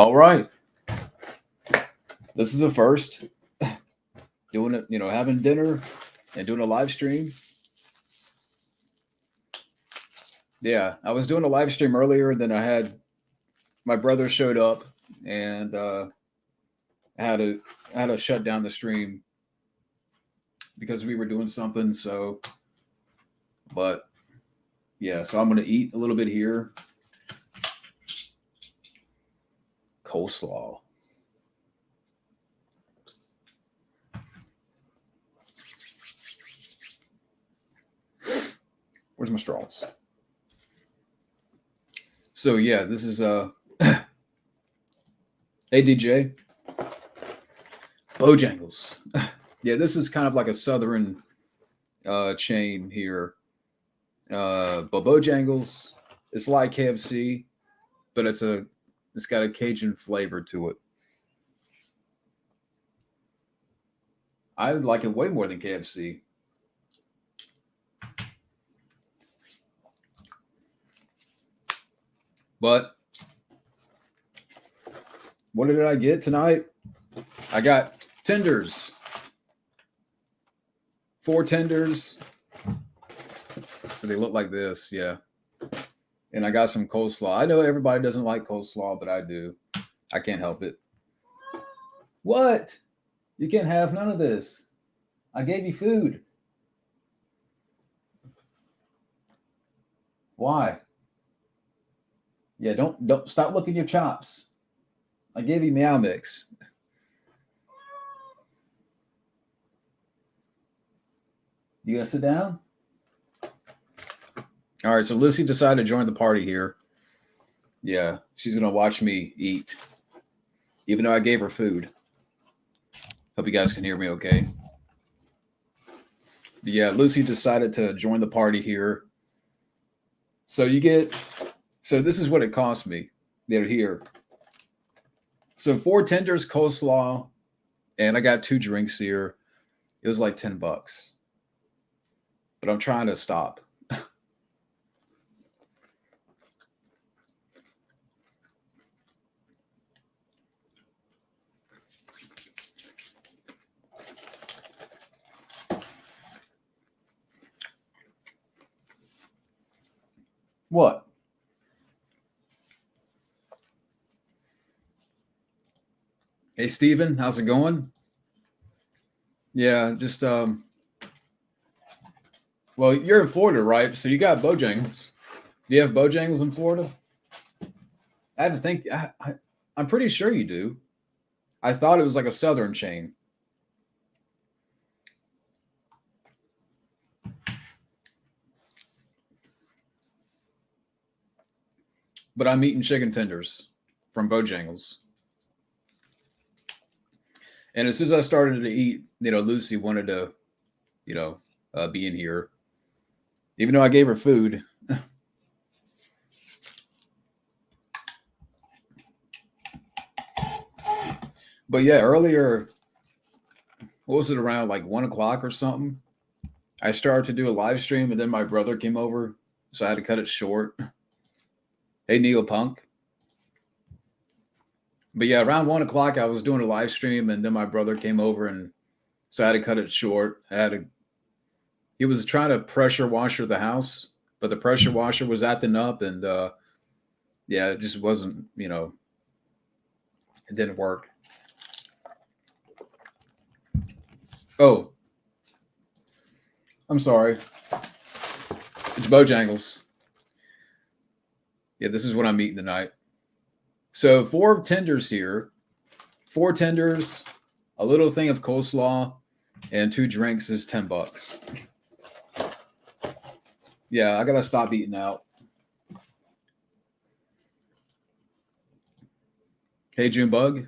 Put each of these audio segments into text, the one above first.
All right. This is a first. Doing it, having dinner and doing a live stream. Yeah, I was doing a live stream earlier, then I had my brother showed up and I had to shut down the stream because we were doing something. So, but yeah, so I'm gonna eat a little bit here. Coleslaw. Where's my straws? So yeah, this is hey DJ Bojangles. Yeah, this is kind of like a southern chain here. But Bojangles, it's like KFC, but it's got a Cajun flavor to it. I like it way more than KFC. But what did I get tonight? I got tenders. 4 tenders. So they look like this, yeah. And I got some coleslaw. I know everybody doesn't like coleslaw, but I do. I can't help it. What? You can't have none of this. I gave you food. Why? Yeah, don't stop licking your chops. I gave you Meow Mix. You gonna sit down? All right, so Lucy decided to join the party here. Yeah, she's gonna watch me eat, even though I gave her food. Hope you guys can hear me okay. But yeah, Lucy decided to join the party here. So this is what it cost me. They're here. So 4 tenders, coleslaw, and I got 2 drinks here. It was like $10. But I'm trying to stop. What? Hey Steven, how's it going? Yeah, just well, you're in Florida, right? So you got Bojangles. Do you have Bojangles in Florida? I have to think. I'm pretty sure you do. I thought it was like a southern chain. But I'm eating chicken tenders from Bojangles. And as soon as I started to eat, Lucy wanted to, be in here, even though I gave her food. But yeah, earlier, what was it, around like 1 o'clock or something? I started to do a live stream, and then my brother came over, so I had to cut it short. Hey, Neopunk. But yeah, around 1 o'clock, I was doing a live stream, and then my brother came over, and so I had to cut it short. He was trying to pressure washer the house, but the pressure washer was acting up, and yeah, it just wasn't, it didn't work. Oh, I'm sorry. It's Bojangles. Yeah, this is what I'm eating tonight. So 4 tenders here, 4 tenders, a little thing of coleslaw, and 2 drinks is $10. Yeah, I gotta stop eating out. Hey, Junebug.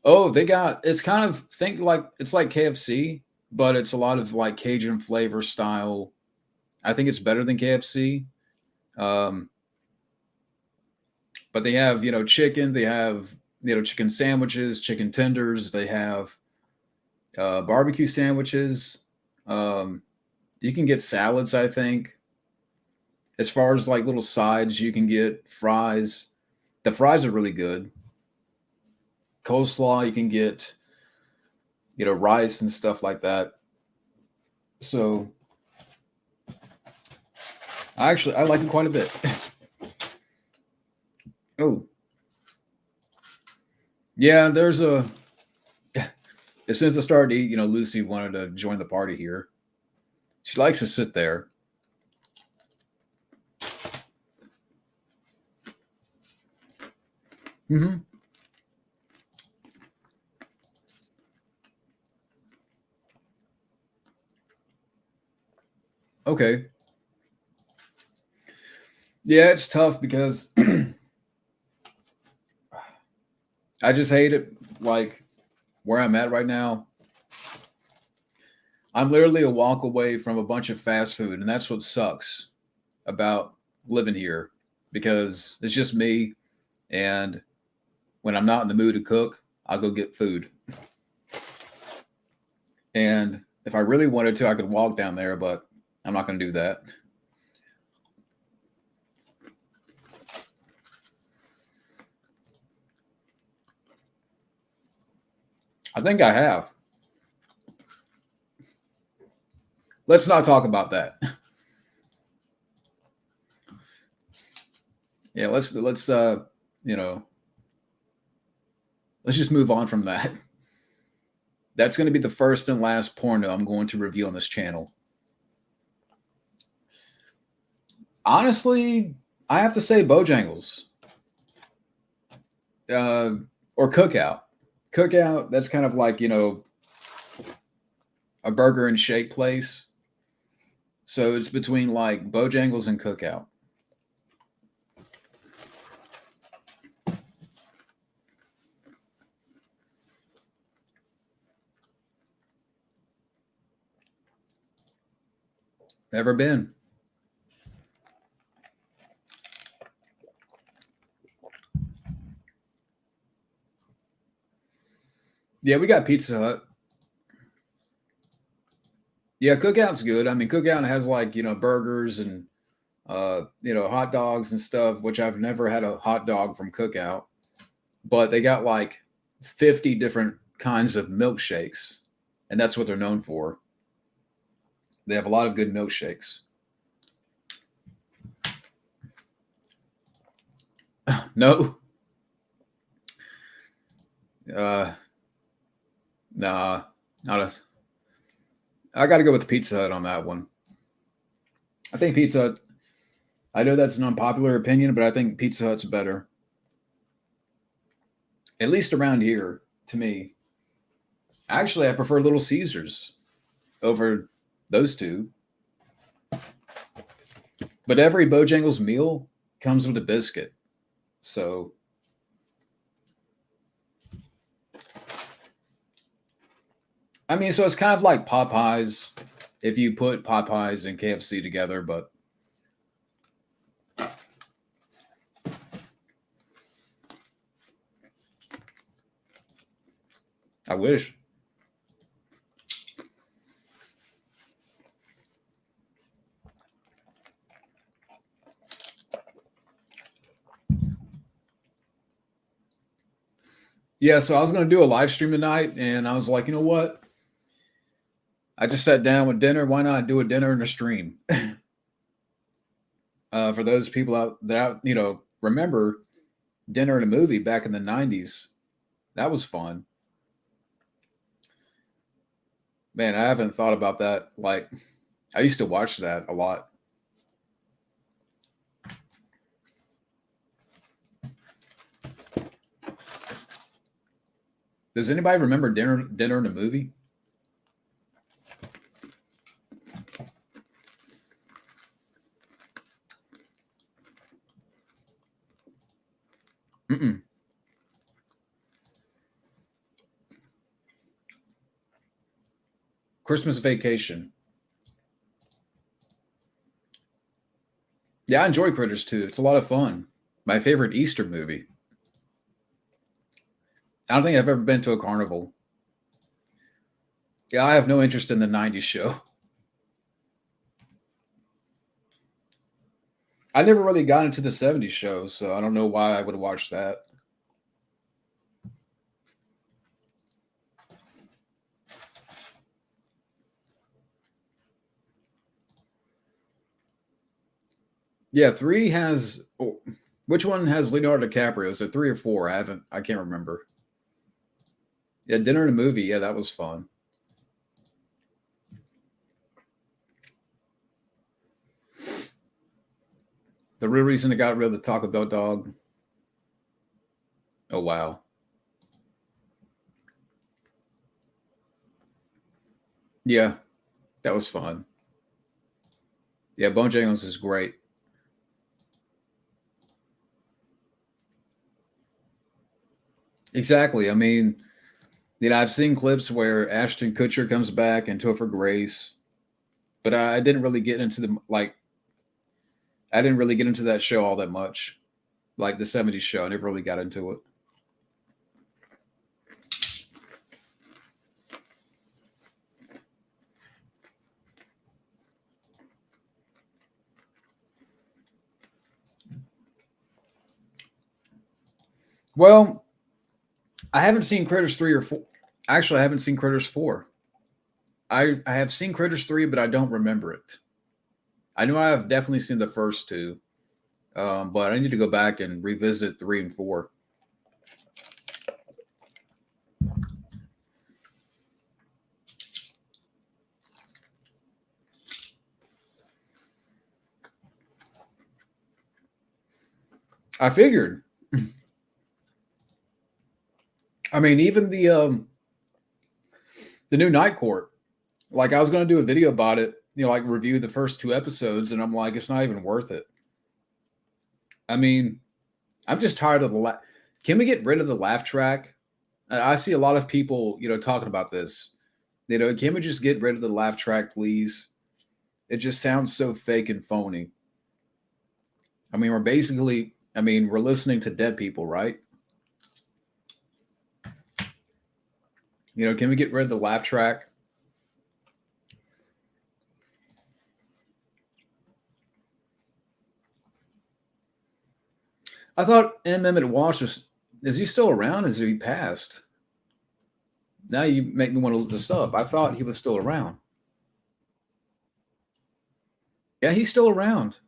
Oh, it's kind of it's like KFC, but it's a lot of like Cajun flavor style. I think it's better than KFC. But they have, chicken, they have, chicken sandwiches, chicken tenders, they have barbecue sandwiches. You can get salads, I think. As far as like little sides, you can get fries. The fries are really good. coleslaw. You can get, rice and stuff like that. So I like it quite a bit. Oh, yeah. There's a as soon as I started to eat, Lucy wanted to join the party here. She likes to sit there. Mm-hmm. Okay. Yeah, it's tough because I just hate it. Like where I'm at right now, I'm literally a walk away from a bunch of fast food, and that's what sucks about living here because it's just me. And when I'm not in the mood to cook, I'll go get food. And if I really wanted to, I could walk down there, but I'm not going to do that. I think I have. Let's not talk about that. Yeah, you know, let's just move on from that. That's going to be the first and last porno I'm going to review on this channel. Honestly, I have to say Bojangles. Or Cookout. Cookout, that's kind of like, a burger and shake place. So it's between like Bojangles and Cookout. Never been. Yeah, we got Pizza Hut. Yeah, Cookout's good. I mean, Cookout has like, burgers and hot dogs and stuff, which I've never had a hot dog from Cookout. But they got like 50 different kinds of milkshakes, and that's what they're known for. They have a lot of good milkshakes. No. Nah, not us. I got to go with Pizza Hut on that one. I think Pizza Hut, I know that's an unpopular opinion, but I think Pizza Hut's better. At least around here, to me. Actually, I prefer Little Caesars over those two. But every Bojangles meal comes with a biscuit. So I mean, so it's kind of like Popeyes if you put Popeyes and KFC together, but I wish. Yeah, so I was going to do a live stream tonight, and I was like, you know what? I just sat down with dinner. Why not do a dinner and a stream? For those people out that remember dinner and a movie back in the '90s, that was fun. Man, I haven't thought about that. Like, I used to watch that a lot. Does anybody remember dinner and a movie? Mm-mm. Christmas Vacation. Yeah, I enjoy Critters too. It's a lot of fun. My favorite Easter movie. I don't think I've ever been to a carnival. Yeah, I have no interest in the '90s show. I never really got into the '70s shows, so I don't know why I would watch that. Yeah, 3 has. Oh, which one has Leonardo DiCaprio? Is it 3 or 4? I can't remember. Yeah, Dinner and a Movie. Yeah, that was fun. The real reason I got rid of the Taco Bell dog. Oh wow. Yeah, that was fun. Yeah, Bojangles is great. Exactly. I mean, I've seen clips where Ashton Kutcher comes back and Topher Grace, but I didn't really get into the like. I didn't really get into that show all that much, like the '70s show. I never really got into it. Well, I haven't seen Critters 3 or 4. Actually, I haven't seen Critters 4. I have seen Critters 3, but I don't remember it. I know I have definitely seen the first two, but I need to go back and revisit 3 and 4. I figured. I mean, even the new Night Court. Like, I was going to do a video about it, like review the first 2 episodes, and I'm like, it's not even worth it. I mean, I'm just tired of the Can we get rid of the laugh track? I see a lot of people, talking about this. Can we just get rid of the laugh track, please? It just sounds so fake and phony. I mean, we're listening to dead people, right? Can we get rid of the laugh track? I thought M. Emmett Walsh is he still around? Is he passed? Now you make me want to look this up. I thought he was still around. Yeah, he's still around.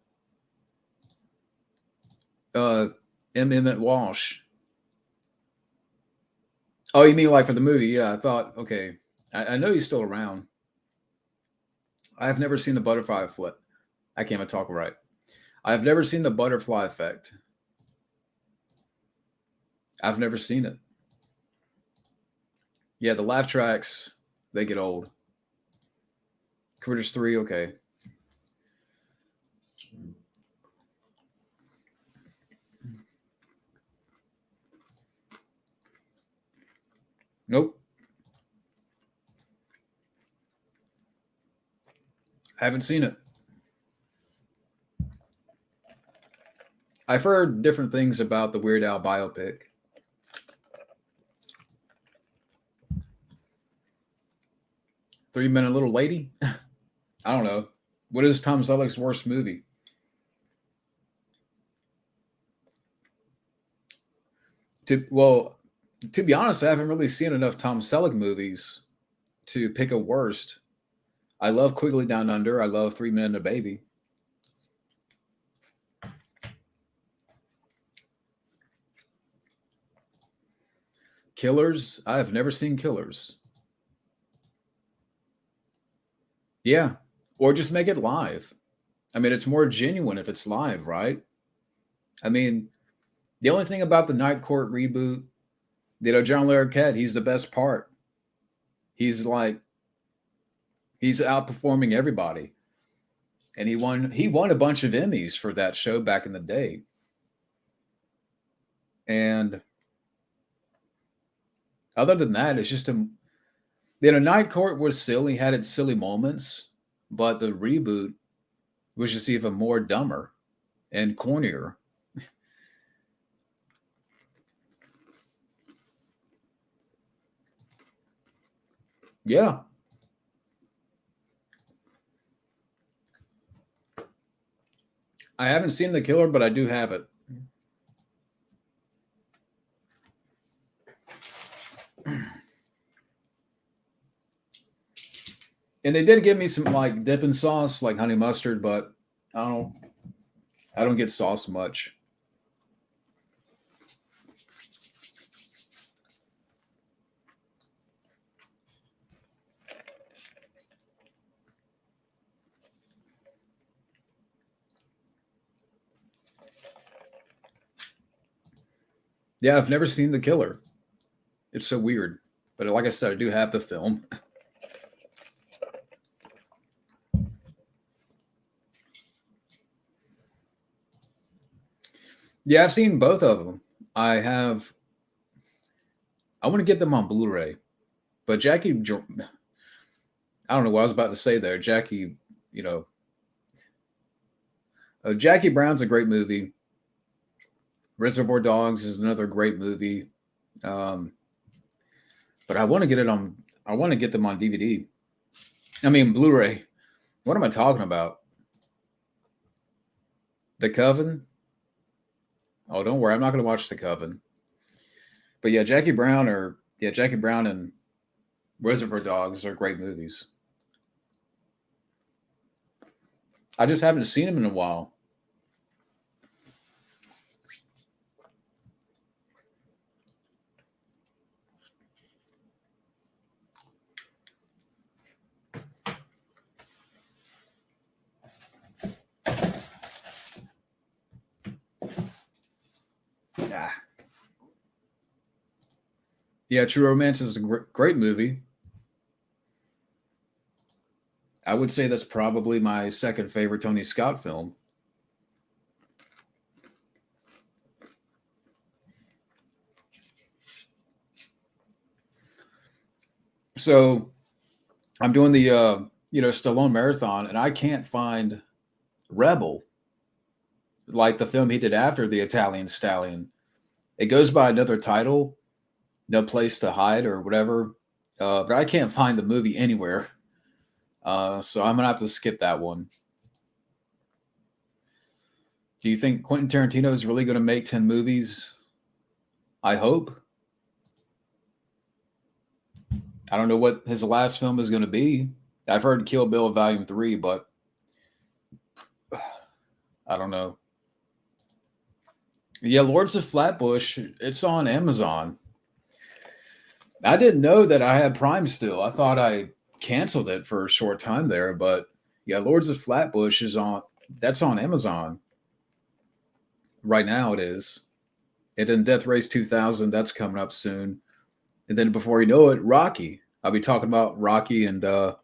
Uh, M. Emmett Walsh. Oh, you mean like for the movie? Yeah, I thought, okay. I know he's still around. I've never seen the butterfly effect. I can't even talk right. I've never seen the butterfly effect. I've never seen it. Yeah, the laugh tracks, they get old. Critters 3, okay. Nope. I haven't seen it. I've heard different things about the Weird Al biopic. 3 Minute Little Lady? I don't know. What is Tom Selleck's worst movie? To be honest, I haven't really seen enough Tom Selleck movies to pick a worst. I love Quigley Down Under. I love 3 Men and a Baby. Killers? I have never seen Killers. Yeah. Or just make it live. I mean, it's more genuine if it's live, right? I mean, the only thing about the Night Court reboot, John Larroquette, he's the best part. He's like, he's outperforming everybody. And he won a bunch of Emmys for that show back in the day. And other than that, it's just Night Court was silly, had its silly moments, but the reboot was just even more dumber and cornier. Yeah. I haven't seen The Killer, but I do have it. And they did give me some like dipping sauce, like honey mustard, but I don't. I don't get sauce much. Yeah, I've never seen The Killer. It's so weird. But like I said, I do have the film. Yeah, I've seen both of them. I have. I want to get them on Blu-ray, but I don't know what I was about to say there. Jackie, you know, Jackie Brown's a great movie. Reservoir Dogs is another great movie. Um, but I want to get it on. I want to get them on DVD. I mean Blu-ray. What am I talking about? The Coven. Oh, don't worry. I'm not going to watch The Coven. But yeah, Jackie Brown and Reservoir Dogs are great movies. I just haven't seen them in a while. Ah. Yeah, True Romance is a great movie. I would say that's probably my second favorite Tony Scott film. So I'm doing the Stallone marathon, and I can't find Rebel, like the film he did after the Italian Stallion. It goes by another title, No Place to Hide or whatever, but I can't find the movie anywhere. So I'm gonna have to skip that one. Do you think Quentin Tarantino is really going to make 10 movies? I hope. I don't know what his last film is going to be. I've heard Kill Bill Volume 3, but I don't know. Yeah, Lords of Flatbush, it's on Amazon. I didn't know that I had Prime still. I thought I canceled it for a short time there, but yeah, Lords of Flatbush is on that's on Amazon. Right now it is. And then Death Race 2000, that's coming up soon. And then before you know it, Rocky. I'll be talking about Rocky, and so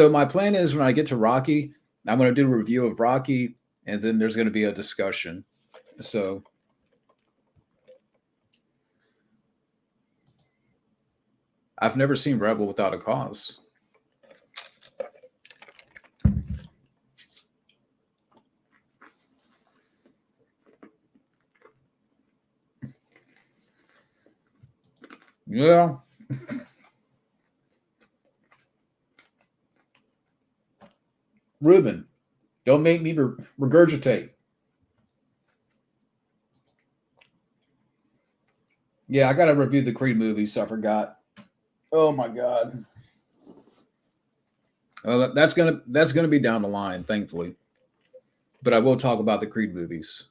my plan is when I get to Rocky, I'm going to do a review of Rocky, and then there's going to be a discussion. So I've never seen Rebel Without a Cause. Yeah. Ruben, don't make me regurgitate. Yeah, I got to review the Creed movie, so I forgot. Oh my god. Well, that's gonna be down the line, thankfully. But I will talk about the Creed movies.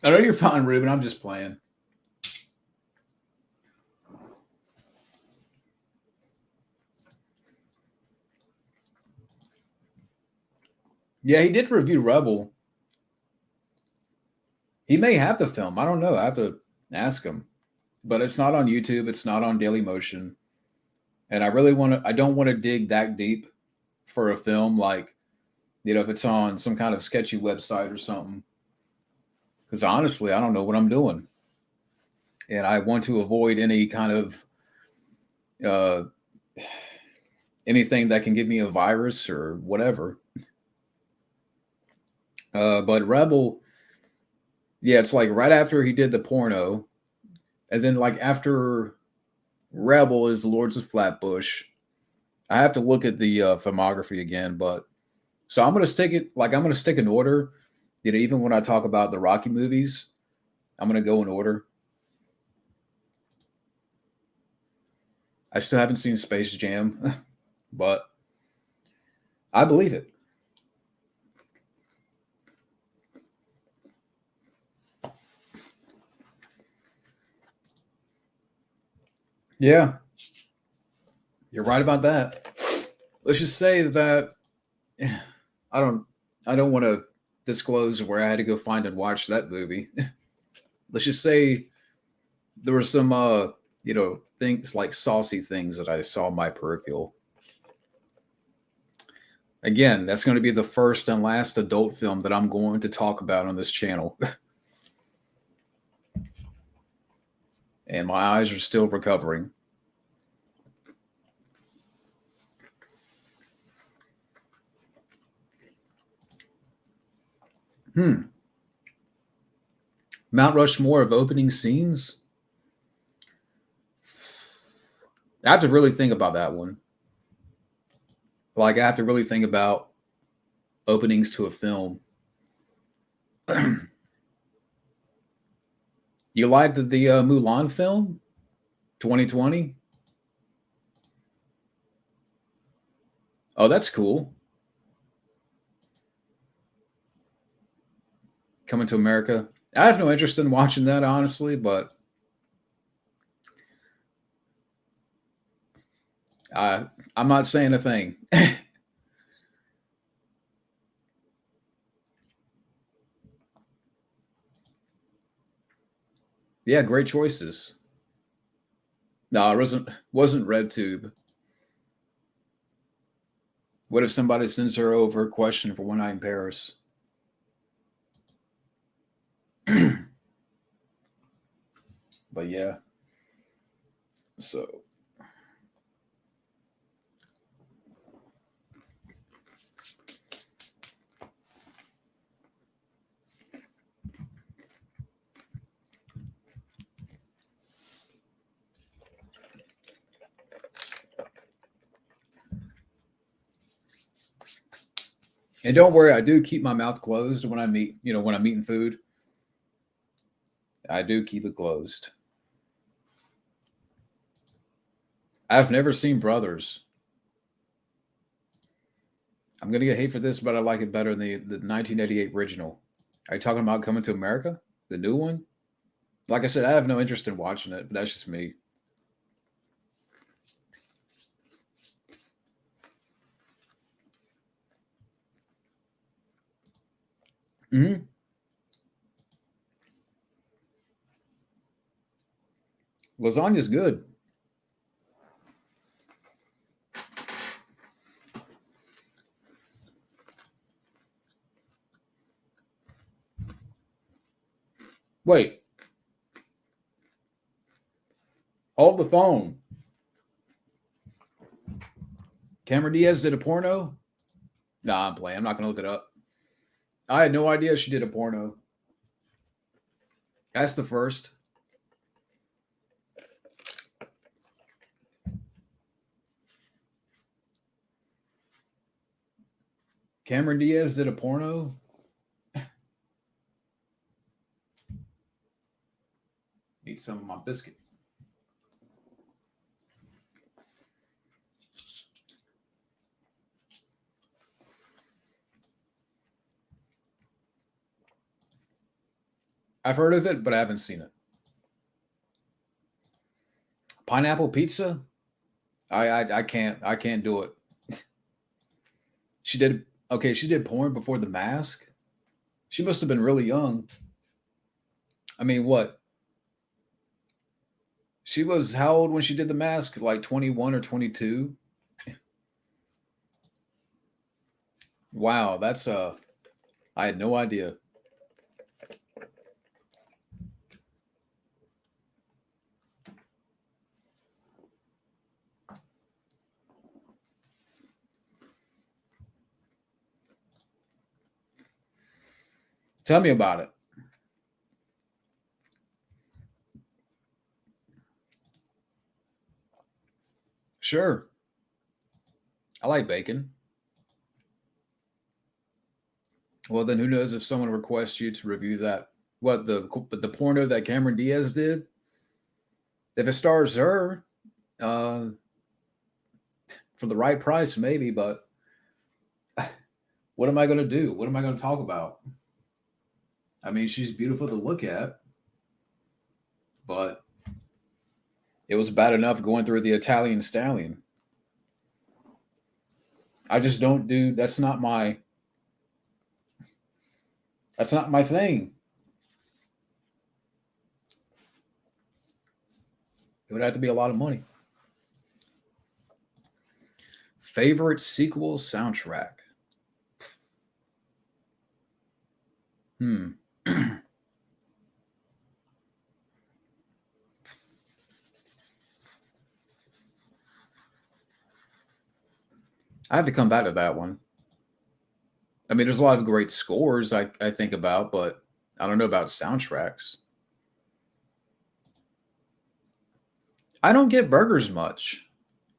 I know you're fine, Ruben. I'm just playing. Yeah, he did review Rebel. He may have the film. I don't know. I have to ask him. But it's not on YouTube. It's not on Daily Motion. And I really want to. I don't want to dig that deep for a film. Like, if it's on some kind of sketchy website or something. Because honestly, I don't know what I'm doing, and I want to avoid any kind of anything that can give me a virus or whatever. But Rebel, yeah, it's like right after he did the porno, and then like after Rebel is Lords of Flatbush. I have to look at the filmography again, but so I'm gonna stick it like I'm gonna stick in order. Even when I talk about the Rocky movies, I'm gonna go in order. I still haven't seen Space Jam, but I believe it. Yeah, you're right about that. Let's just say that I don't I don't want to disclose where I had to go find and watch that movie. Let's just say there were some things like saucy things that I saw in my peripheral. Again, that's going to be the first and last adult film that I'm going to talk about on this channel. And my eyes are still recovering. Mount Rushmore of opening scenes. I have to really think about that one. Like, I have to really think about openings to a film. You liked the Mulan film, 2020? Oh, that's cool. Coming to America. I have no interest in watching that, honestly, but I'm not saying a thing. Yeah, great choices. No, it wasn't RedTube. What if somebody sends her over a question for One Night in Paris? But yeah. So and don't worry, I do keep my mouth closed when I'm when I'm eating food. I do keep it closed. I've never seen Brothers. I'm gonna get hate for this, but I like it better than the 1988 original. Are you talking about Coming to America, the new one? Like I said, I have no interest in watching it, but that's just me. Mm-hmm. Lasagna's good. Wait, hold the phone. Cameron Diaz did a porno? Nah, I'm playing. I'm not gonna look it up. I had no idea she did a porno. That's the first. Cameron Diaz did a porno? Eat some of my biscuit. I've heard of it, but I haven't seen it. Pineapple pizza? I can't do it. She did okay, she did porn before The Mask. She must have been really young. I mean, what? She was how old when she did The Mask? Like 21 or 22? Wow, that's I had no idea. Tell me about it. Sure. I like bacon. Well, then who knows if someone requests you to review that? What the porno that Cameron Diaz did? If it stars her, For the right price, maybe, but what am I going to do? What am I going to talk about? I mean, she's beautiful to look at, but it was bad enough going through the Italian stallion. I just don't do that's not my thing. It would have to be a lot of money. Favorite sequel soundtrack? Hmm. I have to come back to that one. I mean, there's a lot of great scores I think about, but I don't know about soundtracks. I don't get burgers much.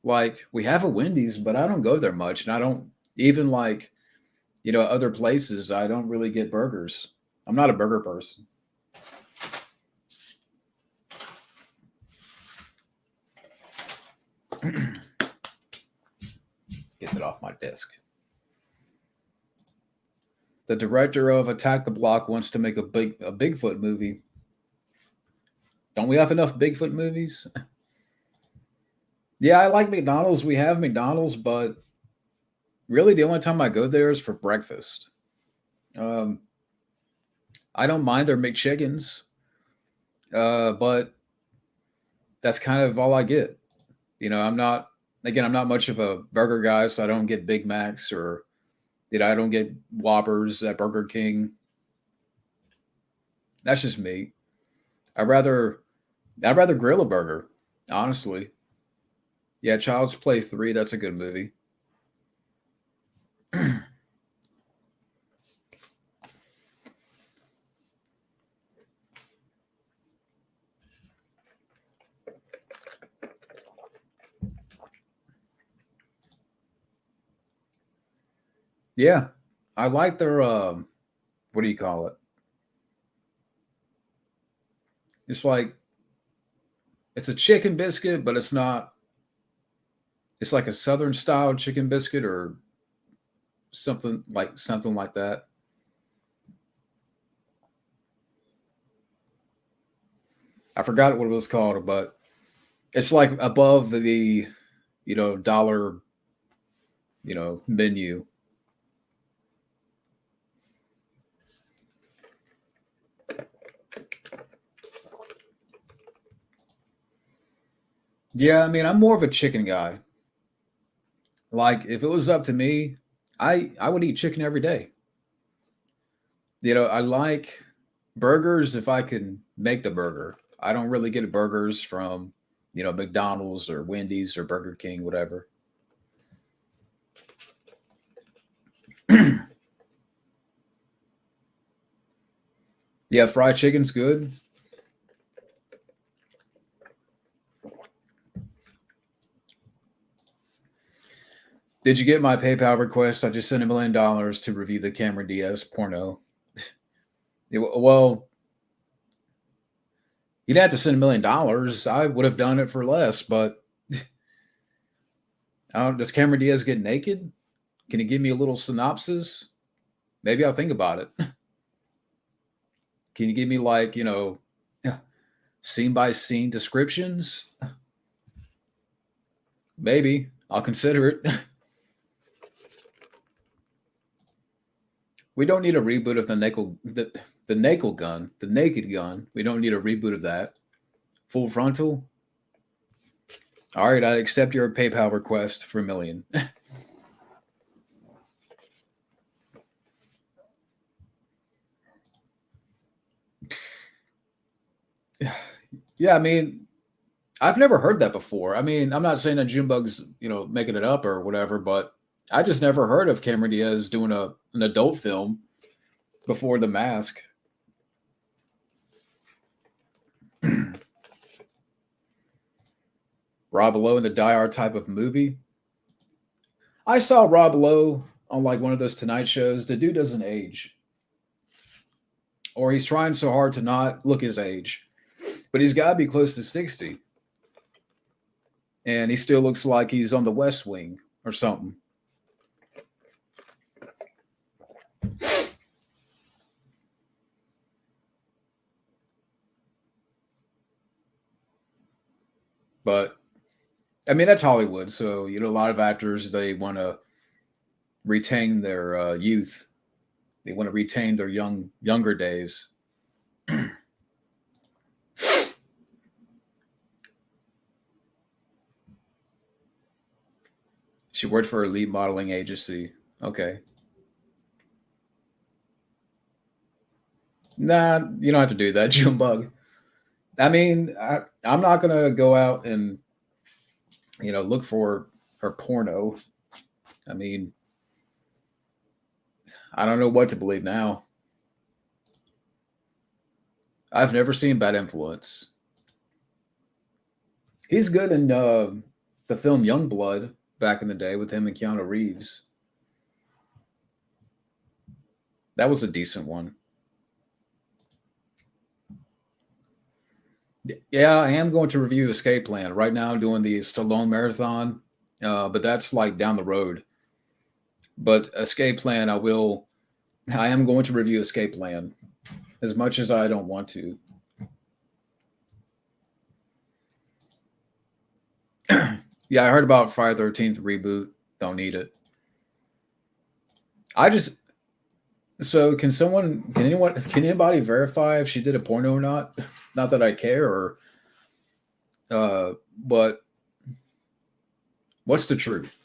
Like we have a Wendy's, but I don't go there much, and I don't even like other places. I don't really get burgers. I'm not a burger person. Get it off my desk. The director of Attack the Block wants to make a Bigfoot movie. Don't we have enough Bigfoot movies? Yeah, I like McDonald's. We have McDonald's, but really the only time I go there is for breakfast. Um, I don't mind their McChickens, but that's kind of all I get. I'm not again. I'm not much of a burger guy, so I don't get Big Macs or I don't get Whoppers at Burger King. That's just me. I'd rather I'd rather grill a burger, honestly. Yeah, Child's Play 3, that's a good movie. Yeah. I like their what do you call it? It's like it's a chicken biscuit, but it's like a southern style chicken biscuit or something like that. I forgot what it was called, but it's like above the dollar, menu. Yeah, I mean, I'm more of a chicken guy. Like if it was up to me, I would eat chicken every day. I like burgers if I can make the burger. I don't really get burgers from, McDonald's or Wendy's or Burger King, whatever. Yeah, fried chicken's good. Did you get my PayPal request? I just sent $1 million to review the Cameron Diaz porno. Well, you'd have to send $1 million. I would have done it for less, but does Cameron Diaz get naked? Can you give me a little synopsis? Maybe I'll think about it. Can you give me like, scene by scene descriptions? Maybe I'll consider it. We don't need a reboot of the Naked Gun, the Naked Gun. We don't need a reboot of that. Full Frontal. All right, I accept your PayPal request for $1 million. Yeah, I mean, I've never heard that before. I mean, I'm not saying that Junebug's, making it up or whatever, but I just never heard of Cameron Diaz doing an adult film before The Mask. Rob Lowe in the Die Hard type of movie. I saw Rob Lowe on like one of those Tonight shows. The dude doesn't age, or he's trying so hard to not look his age, but he's got to be close to 60, and he still looks like he's on the West Wing. or something. But I mean, that's Hollywood. So, a lot of actors, they want to retain their youth. They want to retain their younger days. She worked for a lead modeling agency. Okay. Nah, you don't have to do that, Junebug. I mean, I'm not gonna go out and look for her porno. I mean, I don't know what to believe now. I've never seen Bad Influence. He's good in the film Youngblood back in the day with him and Keanu Reeves. That was a decent one. Yeah, I am going to review Escape Plan. Right now, I'm doing the Stallone Marathon, but that's like down the road. But Escape Plan, I am going to review Escape Plan as much as I don't want to. Yeah, I heard about Friday 13th reboot. Don't need it. I just so can anybody verify if she did a porno or not? Not that I care, or but what's the truth?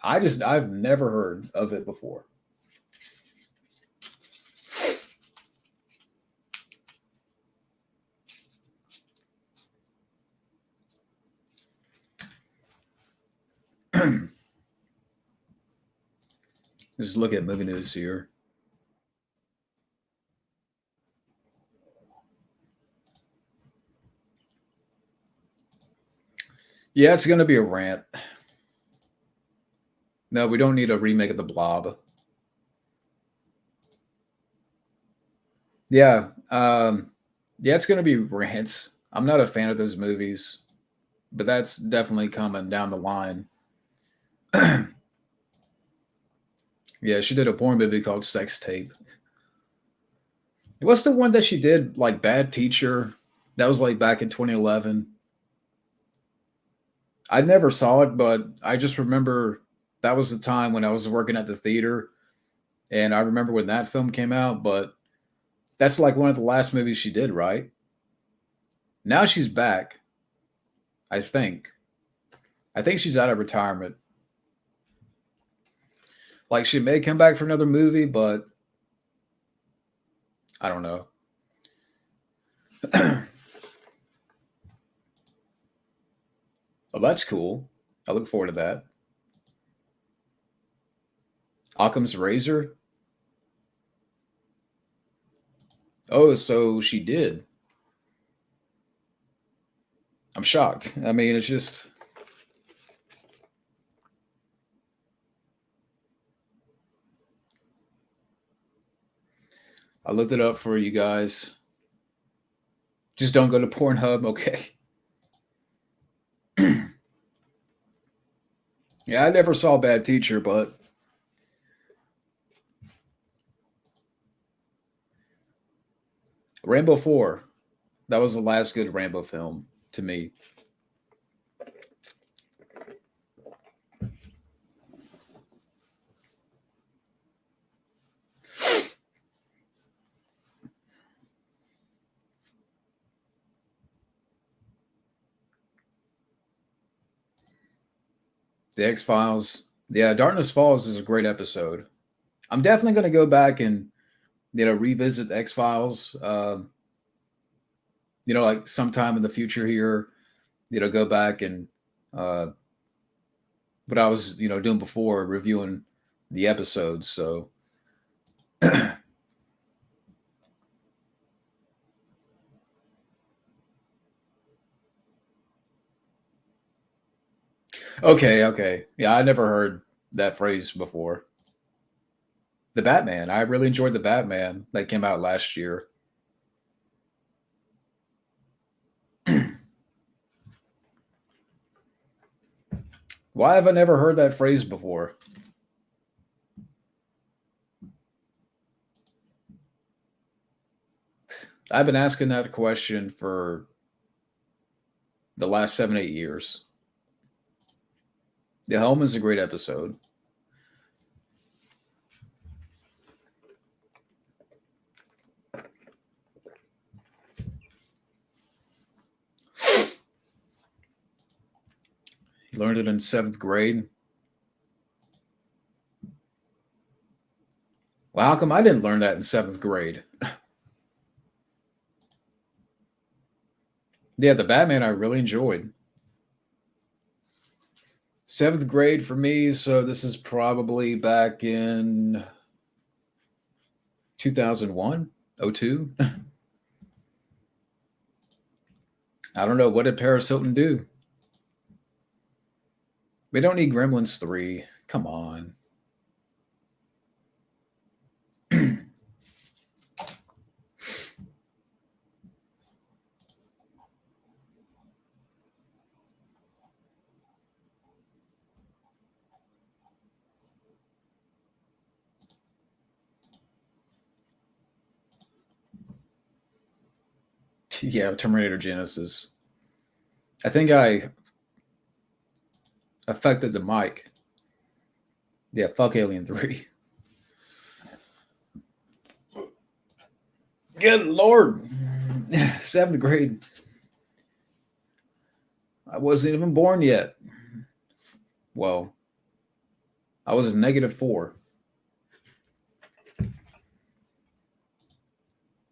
I've never heard of it before. Just look at movie news here. Yeah, it's going to be a rant. No, we don't need a remake of The Blob. Yeah, yeah, it's going to be rants. I'm not a fan of those movies, but that's definitely coming down the line. Yeah, she did a porn movie called Sex Tape. What's the one that she did, like Bad Teacher? That was like back in 2011. I never saw it, but I just remember that was the time when I was working at the theater, and I remember when that film came out. But that's like one of the last movies she did, right? Now she's back. I think. I think she's out of retirement. Like she may come back for another movie, but I don't know. Oh, that's cool. I look forward to that. Occam's Razor. Oh, so she did. I'm shocked. I mean, it's just I looked it up for you guys. Just don't go to Pornhub, okay? Yeah, I never saw Bad Teacher, but Rambo 4. That was the last good Rambo film to me. The X Files. Yeah, Darkness Falls is a great episode. I'm definitely going to go back and revisit the X Files. Like sometime in the future here. Go back and uh, what I was doing before, reviewing the episodes. So okay, okay, yeah, I never heard that phrase before. The Batman. I really enjoyed the Batman that came out last year. Why have I never heard that phrase before? I've been asking that question for the last 7, 8 years. The Helm is a great episode. He learned it in 7th grade. Well, how come I didn't learn that in 7th grade? Yeah, the Batman I really enjoyed. 7th grade for me, so this is probably back in 2001, 02. I don't know. What did Paris Hilton do? We don't need Gremlins 3. Come on. Yeah, Terminator Genesis. I think I affected the mic. Yeah, fuck Alien 3. Good Lord. 7th grade. I wasn't even born yet. Well, I was -4.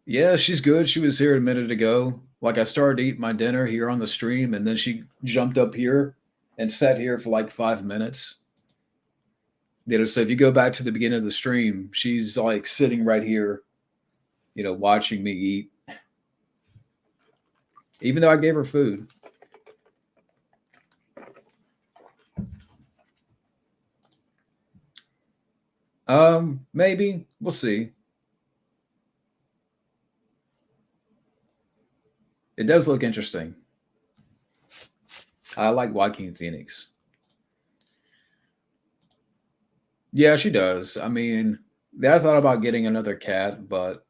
Yeah, she's good. She was here a minute ago. Like I started to eat my dinner here on the stream, and then she jumped up here and sat here for like 5 minutes. So if you go back to the beginning of the stream, she's like sitting right here, watching me eat. Even though I gave her food. Maybe. We'll see. It does look interesting. I like Joaquin Phoenix. Yeah, she does. I mean, I thought about getting another cat, but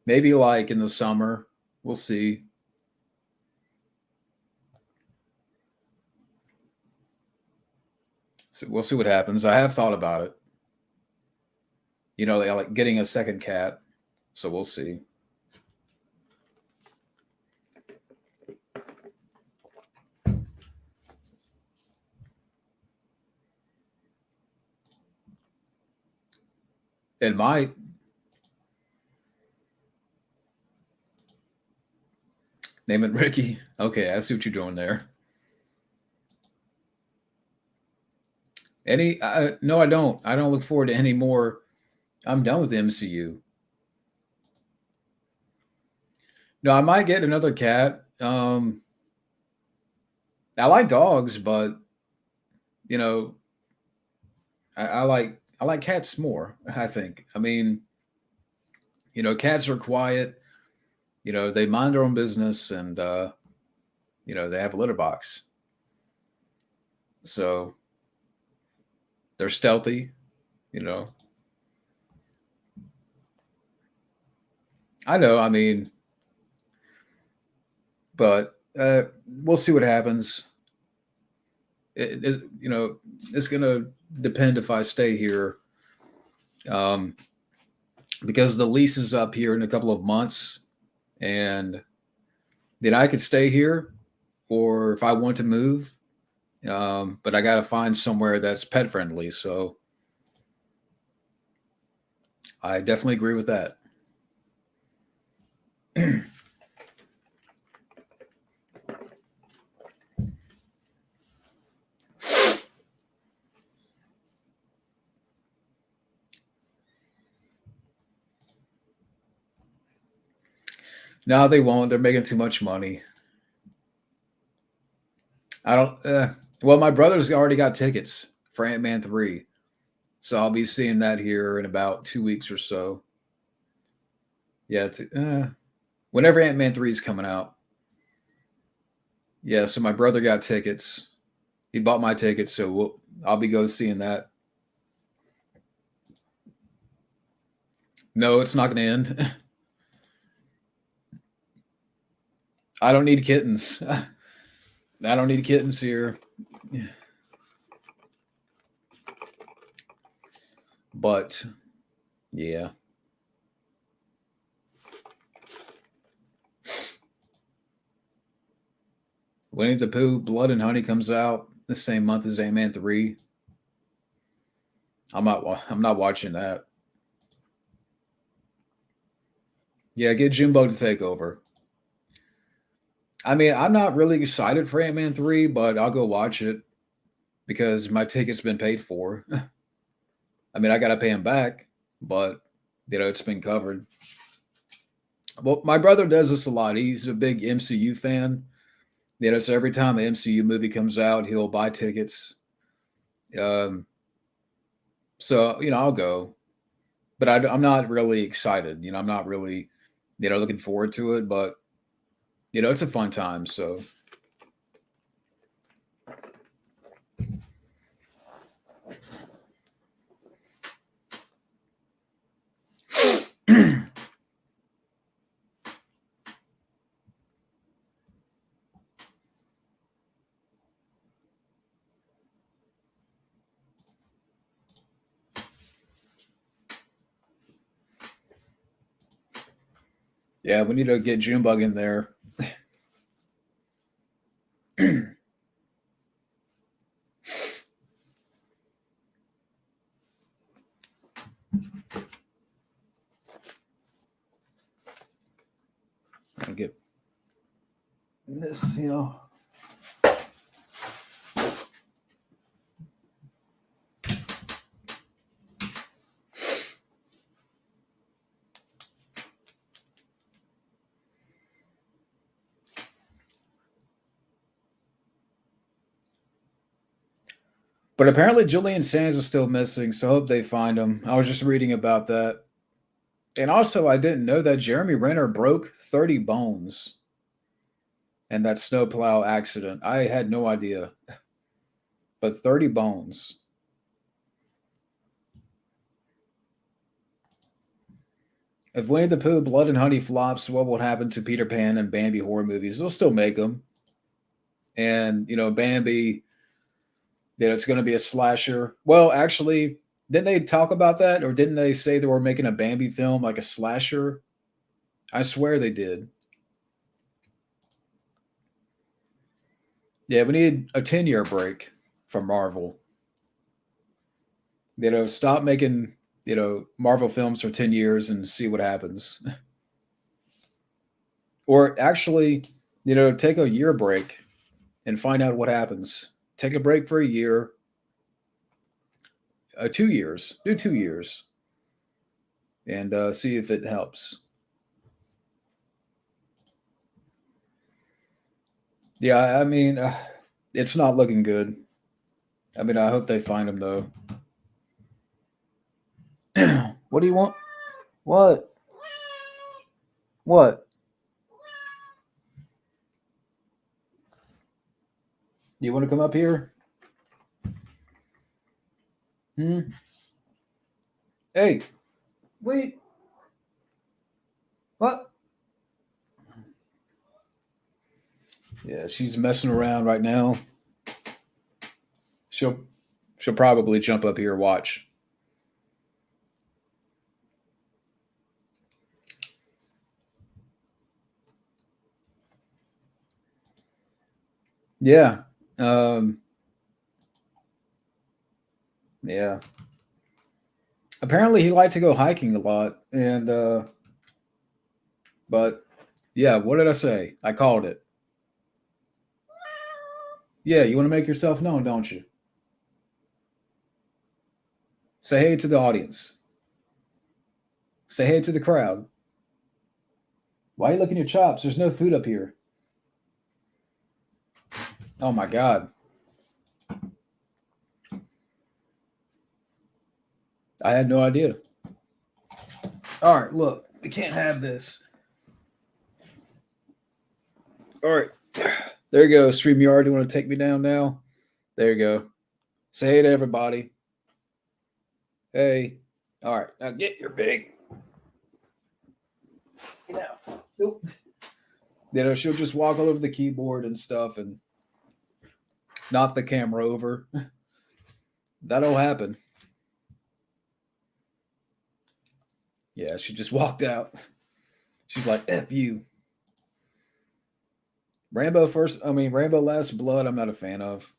maybe like in the summer. We'll see. So we'll see what happens. I have thought about it. Like getting a second cat. So we'll see. It might. Name it Ricky. Okay, I see what you're doing there. No, I don't. I don't look forward to any more. I'm done with the MCU. No, I might get another cat. I like dogs, but I like cats more, I think. I mean, cats are quiet. They mind their own business, and they have a litter box. So they're stealthy. I know. I mean, but we'll see what happens. It's gonna depend if I stay here, because the lease is up here in a couple of months, and then I could stay here, or if I want to move, but I got to find somewhere that's pet friendly. So I definitely agree with that. No, they won't. They're making too much money. I don't. Well, my brother's already got tickets for Ant-Man 3, So I'll be seeing that here in about 2 weeks or so. Yeah, whenever Ant-Man 3 is coming out. Yeah, so my brother got tickets. He bought my tickets, so I'll be seeing that. No, it's not going to end. I don't need kittens. I don't need kittens here. But yeah. Winnie the Pooh, Blood and Honey comes out the same month as Ant-Man 3. I'm not watching that. Yeah, get Jimbo to take over. I mean, I'm not really excited for Ant-Man 3, but I'll go watch it because my ticket's been paid for. I mean, I got to pay him back, but it's been covered. Well, my brother does this a lot. He's a big MCU fan. So every time an MCU movie comes out, he'll buy tickets. So I'll go, but I'm not really excited. I'm not really, looking forward to it. But it's a fun time. So. Yeah, we need to get Junebug in there. I get this, But apparently Julian Sands is still missing, so I hope they find him. I was just reading about that. And also, I didn't know that Jeremy Renner broke 30 bones in that snowplow accident. I had no idea. But 30 bones. If Winnie the Pooh, Blood and Honey flops, what will happen to Peter Pan and Bambi horror movies? They'll still make them. And, Bambi, it's going to be a slasher. Well, actually, didn't they talk about that? Or didn't they say they were making a Bambi film, like a slasher? I swear they did. Yeah, we need a 10-year break from Marvel. Stop making, Marvel films for 10 years and see what happens. Or actually, take a year break and find out what happens. Take a break for a year. 2 years. Do 2 years. And see if it helps. Yeah, I mean, it's not looking good. I mean, I hope they find him, though. What do you want? What? What? Do you want to come up here? Hey, wait. What? Yeah, she's messing around right now. She'll probably jump up here. Watch. Yeah. Yeah. Apparently he liked to go hiking a lot, and but yeah, what did I say? I called it. Yeah, you want to make yourself known, don't you? Say hey to the audience. Say hey to the crowd. Why are you licking your chops? There's no food up here. Oh my god. I had no idea. All right, look, we can't have this. All right, there you go. StreamYard, you want to take me down now? There you go. Say hey to everybody. Hey. All right, now get your big. Get out. Nope. She'll just walk all over the keyboard and stuff and knock the camera over. That'll happen. Yeah, she just walked out. She's like, F you. Rambo Last Blood, I'm not a fan of.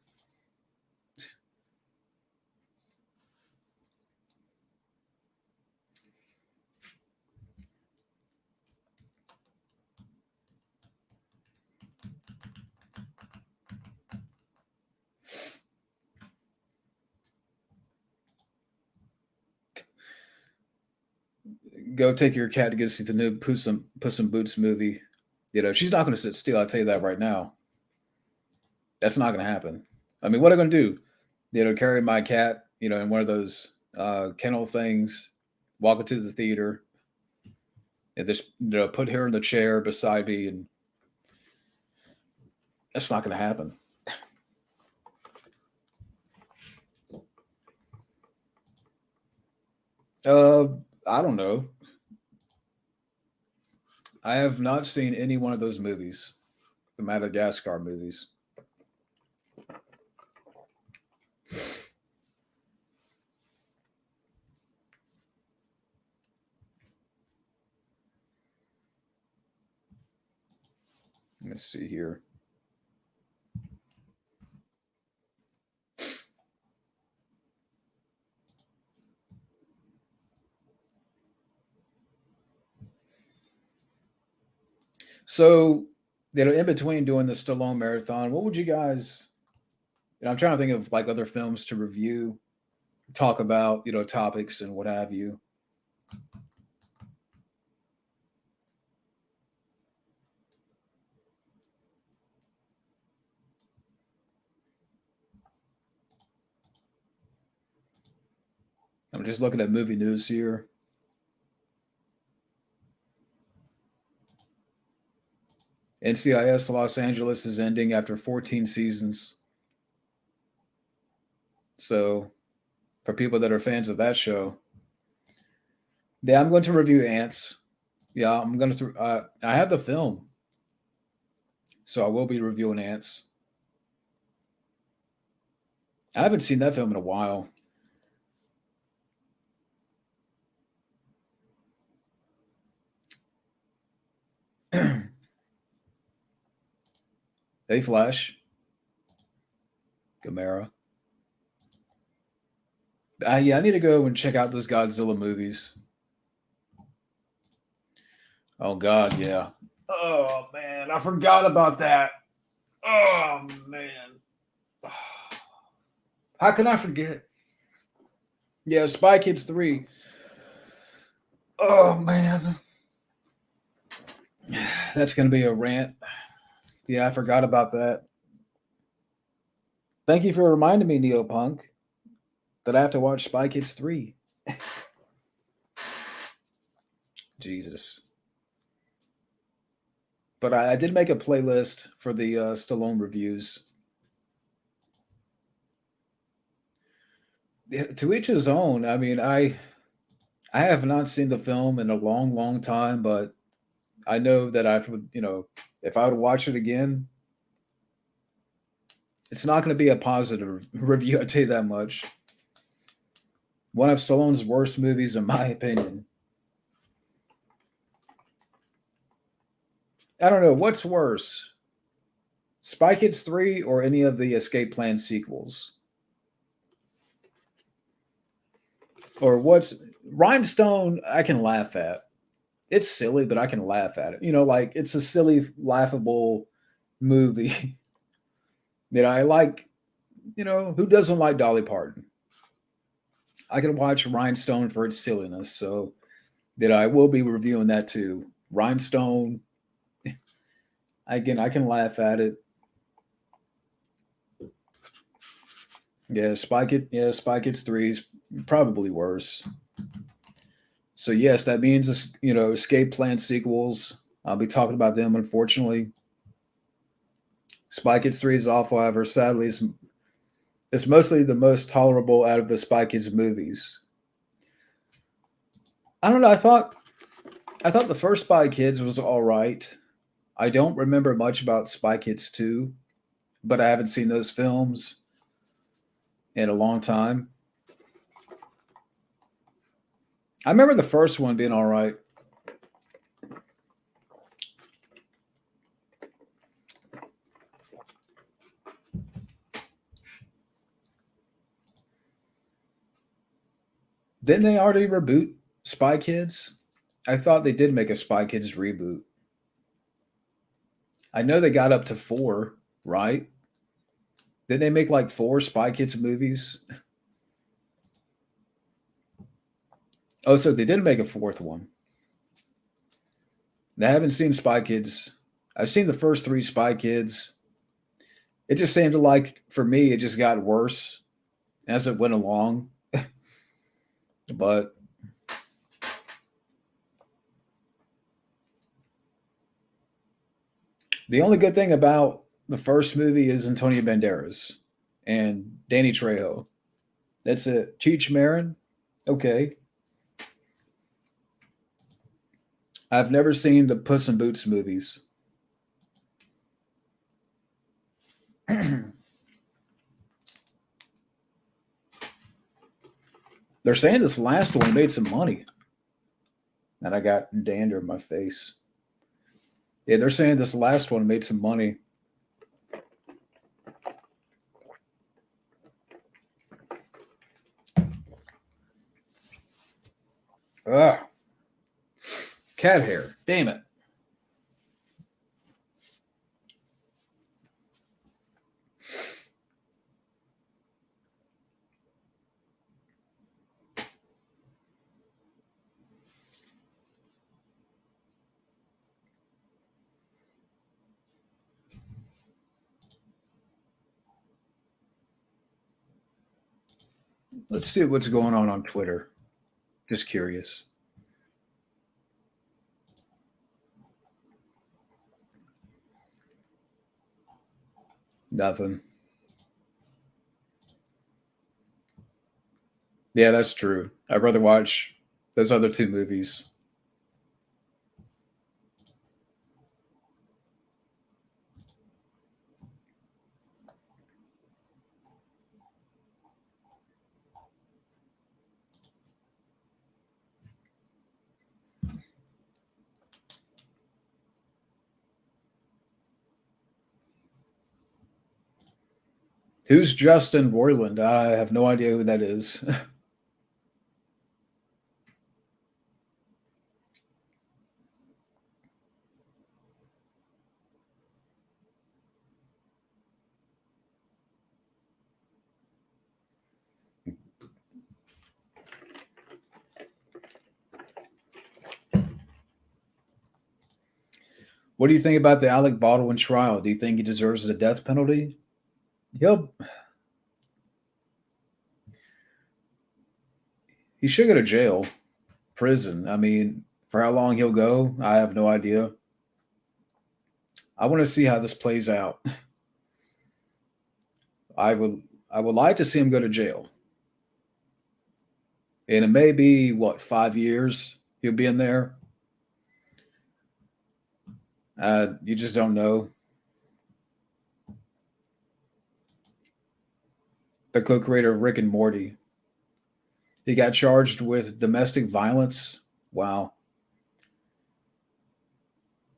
Go take your cat to go see the new Puss in Boots movie. She's not going to sit still. I'll tell you that right now. That's not going to happen. I mean, what am I going to do? Carry my cat, in one of those kennel things, walk into the theater, and just put her in the chair beside me, and that's not going to happen. I don't know. I have not seen any one of those movies, the Madagascar movies. Let's see here. So, in between doing the Stallone marathon, what would you guys? I'm trying to think of like other films to review, talk about, topics and what have you. I'm just looking at movie news here. NCIS Los Angeles is ending after 14 seasons. So, for people that are fans of that show, yeah, I'm going to review Ants. Yeah, I'm going to. I have the film, so I will be reviewing Ants. I haven't seen that film in a while. Hey, Flash. Gamera. Yeah, I need to go and check out those Godzilla movies. Oh God, yeah. Oh man, I forgot about that. Oh man, how can I forget? Yeah, Spy Kids 3. Oh man, that's gonna be a rant. Yeah, I forgot about that. Thank you for reminding me, Neopunk, that I have to watch Spy Kids 3. Jesus. But I did make a playlist for the Stallone reviews. Yeah, to each his own. I mean, I have not seen the film in a long, long time, but I know that I would, if I would watch it again, it's not going to be a positive review. I tell you that much. One of Stallone's worst movies, in my opinion. I don't know what's worse, Spy Kids 3 or any of the Escape Plan sequels, or what's Rhinestone. I can laugh at. It's silly, but I can laugh at it. Like it's a silly, laughable movie. I like. Who doesn't like Dolly Parton? I can watch Rhinestone for its silliness, so that I will be reviewing that too. Rhinestone. Again, I can laugh at it. Yeah, Spy Kids 3's Probably worse. So yes, that means Escape Plan sequels. I'll be talking about them. Unfortunately, Spy Kids 3 is awful. However, sadly, it's mostly the most tolerable out of the Spy Kids movies. I don't know. I thought the first Spy Kids was all right. I don't remember much about Spy Kids 2, but I haven't seen those films in a long time. I remember the first one being all right. Didn't they already reboot Spy Kids? I thought they did make a Spy Kids reboot. I know they got up to four, right? Didn't they make like four Spy Kids movies? Oh, so they did make a fourth one. I haven't seen Spy Kids. I've seen the first three Spy Kids. It just seemed like, for me, it just got worse as it went along. But the only good thing about the first movie is Antonio Banderas and Danny Trejo. That's it. Cheech Marin, okay. I've never seen the Puss in Boots movies. They're saying this last one made some money. And I got dander in my face. Yeah, they're saying this last one made some money. Ugh. Cat hair. Damn it. Let's see what's going on Twitter. Just curious. Nothing. Yeah, that's true. I'd rather watch those other two movies. Who's Justin Roiland? I have no idea who that is. What do you think about the Alec Baldwin trial? Do you think he deserves the death penalty? Yep. He should go to jail, prison. I mean, for how long he'll go, I have no idea. I want to see how this plays out. I would I would like to see him go to jail. And it may be what, 5 years he'll be in there. You just don't know. The co-creator of Rick and Morty, he got charged with domestic violence. Wow.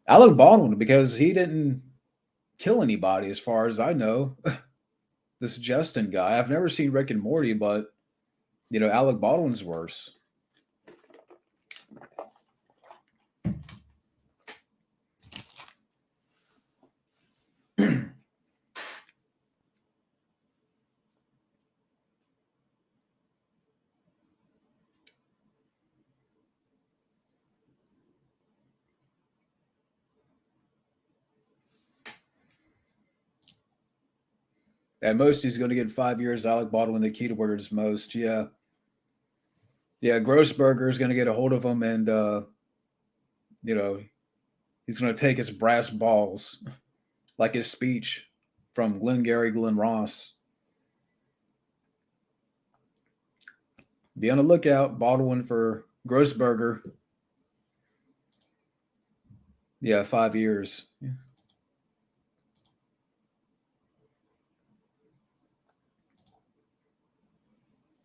Alec Baldwin, because he didn't kill anybody, as far as I know. This Justin guy. I've never seen Rick and Morty, but Alec Baldwin's worse. At most, he's going to get 5 years. Alec Baldwin, the key word is most. Yeah. Yeah, Grossberger is going to get a hold of him, and you know, he's going to take his brass balls, like his speech from Glengarry Glen Ross. Be on the lookout, Baldwin for Grossberger. Yeah, 5 years.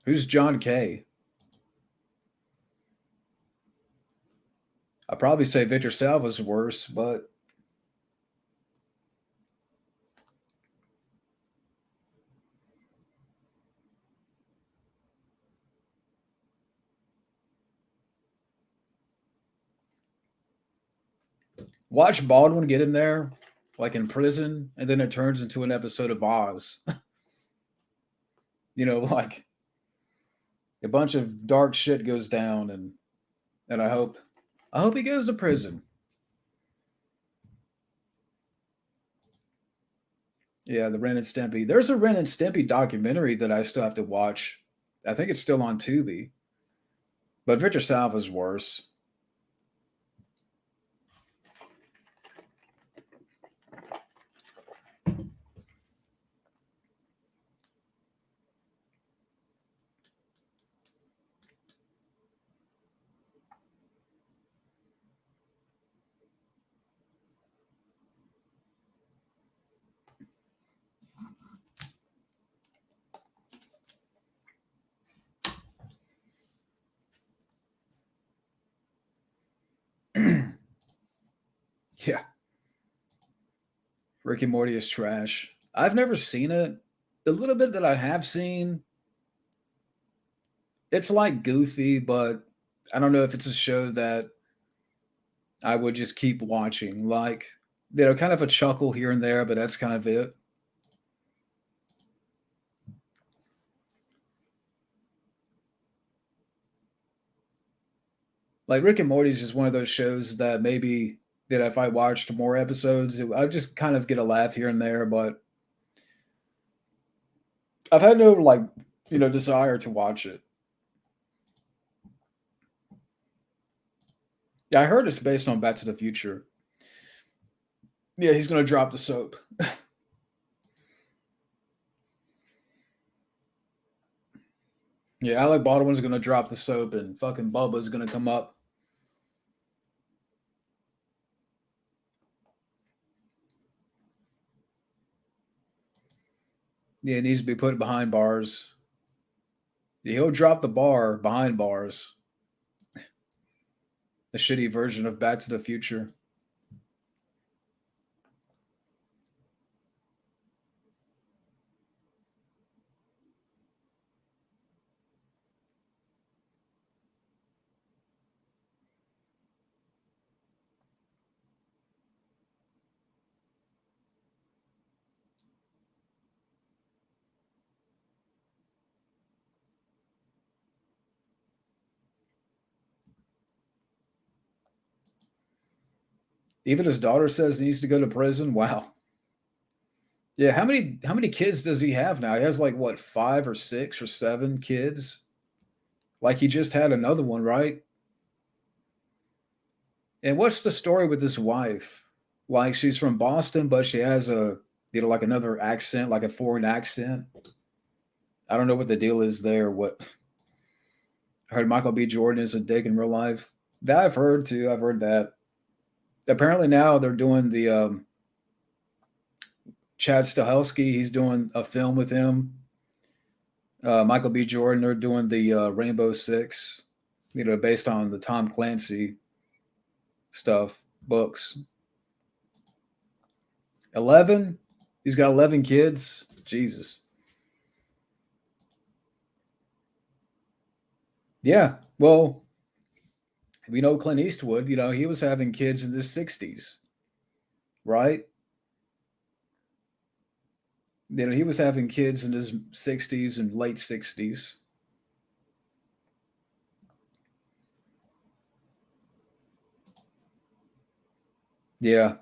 Who's John Kay? I'd probably say Victor Salva's worse, but watch Baldwin get in there, like in prison, and then it turns into an episode of Oz. Like a bunch of dark shit goes down, and I hope he goes to prison. Yeah, the Ren and Stimpy. There's a Ren and Stimpy documentary that I still have to watch. I think it's still on Tubi, but Victor Salva's worse. Yeah, Rick and Morty is trash. I've never seen it. The little bit that I have seen, it's like goofy, but I don't know if it's a show that I would just keep watching. Like, kind of a chuckle here and there, but that's kind of it. Like Rick and Morty is just one of those shows that maybe that if I watched more episodes, I'd just kind of get a laugh here and there. But I've had no desire to watch it. Yeah, I heard it's based on Back to the Future. Yeah, he's gonna drop the soap. Yeah, Alec Baldwin's gonna drop the soap, and fucking Bubba's gonna come up. Yeah, it needs to be put behind bars. Yeah, he'll drop the bar behind bars. A shitty version of Back to the Future. Even his daughter says he needs to go to prison. Wow. Yeah, how many kids does he have now? He has like what, 5 or 6 or 7 kids? Like he just had another one, right? And what's the story with his wife? Like she's from Boston, but she has like another accent, like a foreign accent. I don't know what the deal is there. What I heard Michael B. Jordan is a dick in real life. That I've heard too. I've heard that. Apparently now they're doing the Chad Stahelski. He's doing a film with him. Michael B. Jordan. They're doing the Rainbow Six. Based on the Tom Clancy stuff books. 11. He's got 11 kids. Jesus. Yeah. Well, we know Clint Eastwood. He was having kids in his 60s, right? He was having kids in his 60s and late 60s. Yeah.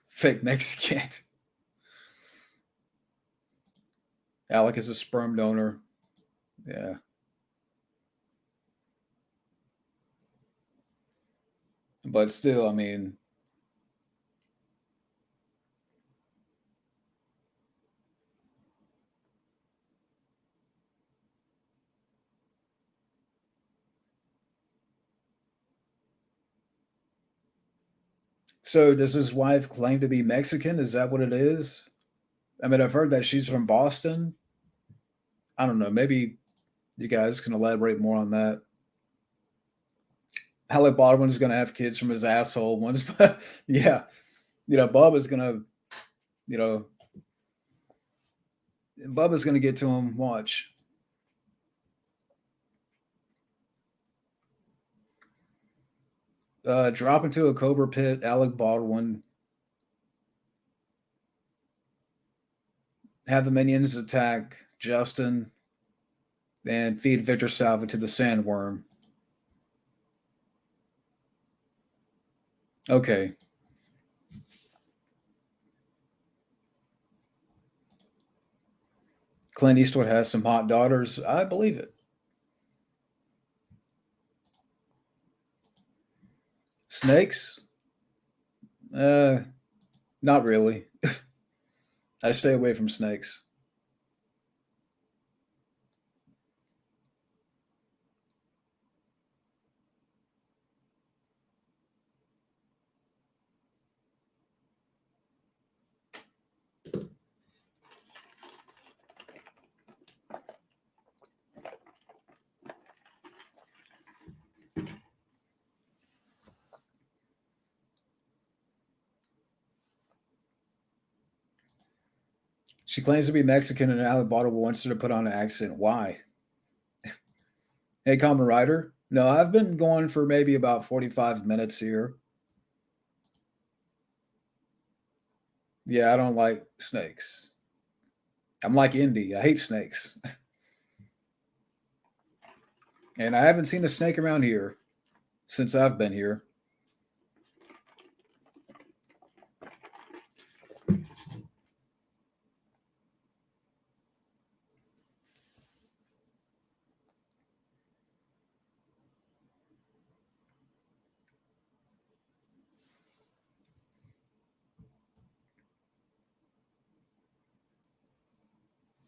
Fake Mexican. Alec is a sperm donor. Yeah. But still, I mean, so does his wife claim to be Mexican? Is that what it is? I mean, I've heard that she's from Boston. I don't know. Maybe you guys can elaborate more on that. Alec Baldwin's going to have kids from his asshole once, but yeah, Bubba's going to, you know, Bubba's going to get to him. Watch. Drop into a cobra pit. Alec Baldwin. Have the minions attack Justin and feed Victor Salva to the sandworm. Okay. Clint Eastwood has some hot daughters. I believe it. Snakes? Uh, Not really. I stay away from snakes. She claims to be Mexican and Alec Baldwin wants her to put on an accent. Why? Hey, Common Rider. No, I've been going for maybe about 45 minutes here. Yeah, I don't like snakes. I'm like Indy. I hate snakes. And I haven't seen a snake around here since I've been here.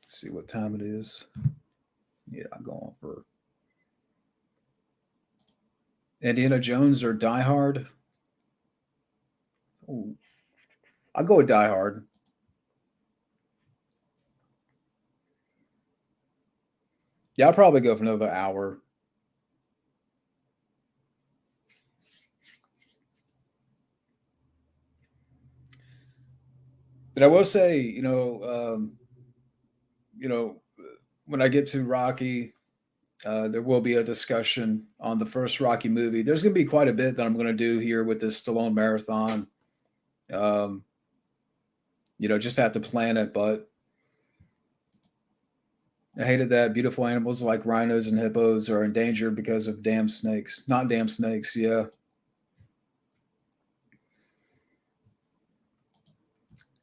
Let's see what time it is. Yeah, I'm going for Indiana Jones or Die Hard. Ooh, I'll go with Die Hard. Yeah, I'll probably go for another hour. But I will say, you know, when I get to Rocky, there will be a discussion on the first Rocky movie. There's going to be quite a bit that I'm going to do here with this Stallone marathon. Um, just have to plan it. But I hated that beautiful animals like rhinos and hippos are endangered because of damn snakes. Not damn snakes, yeah.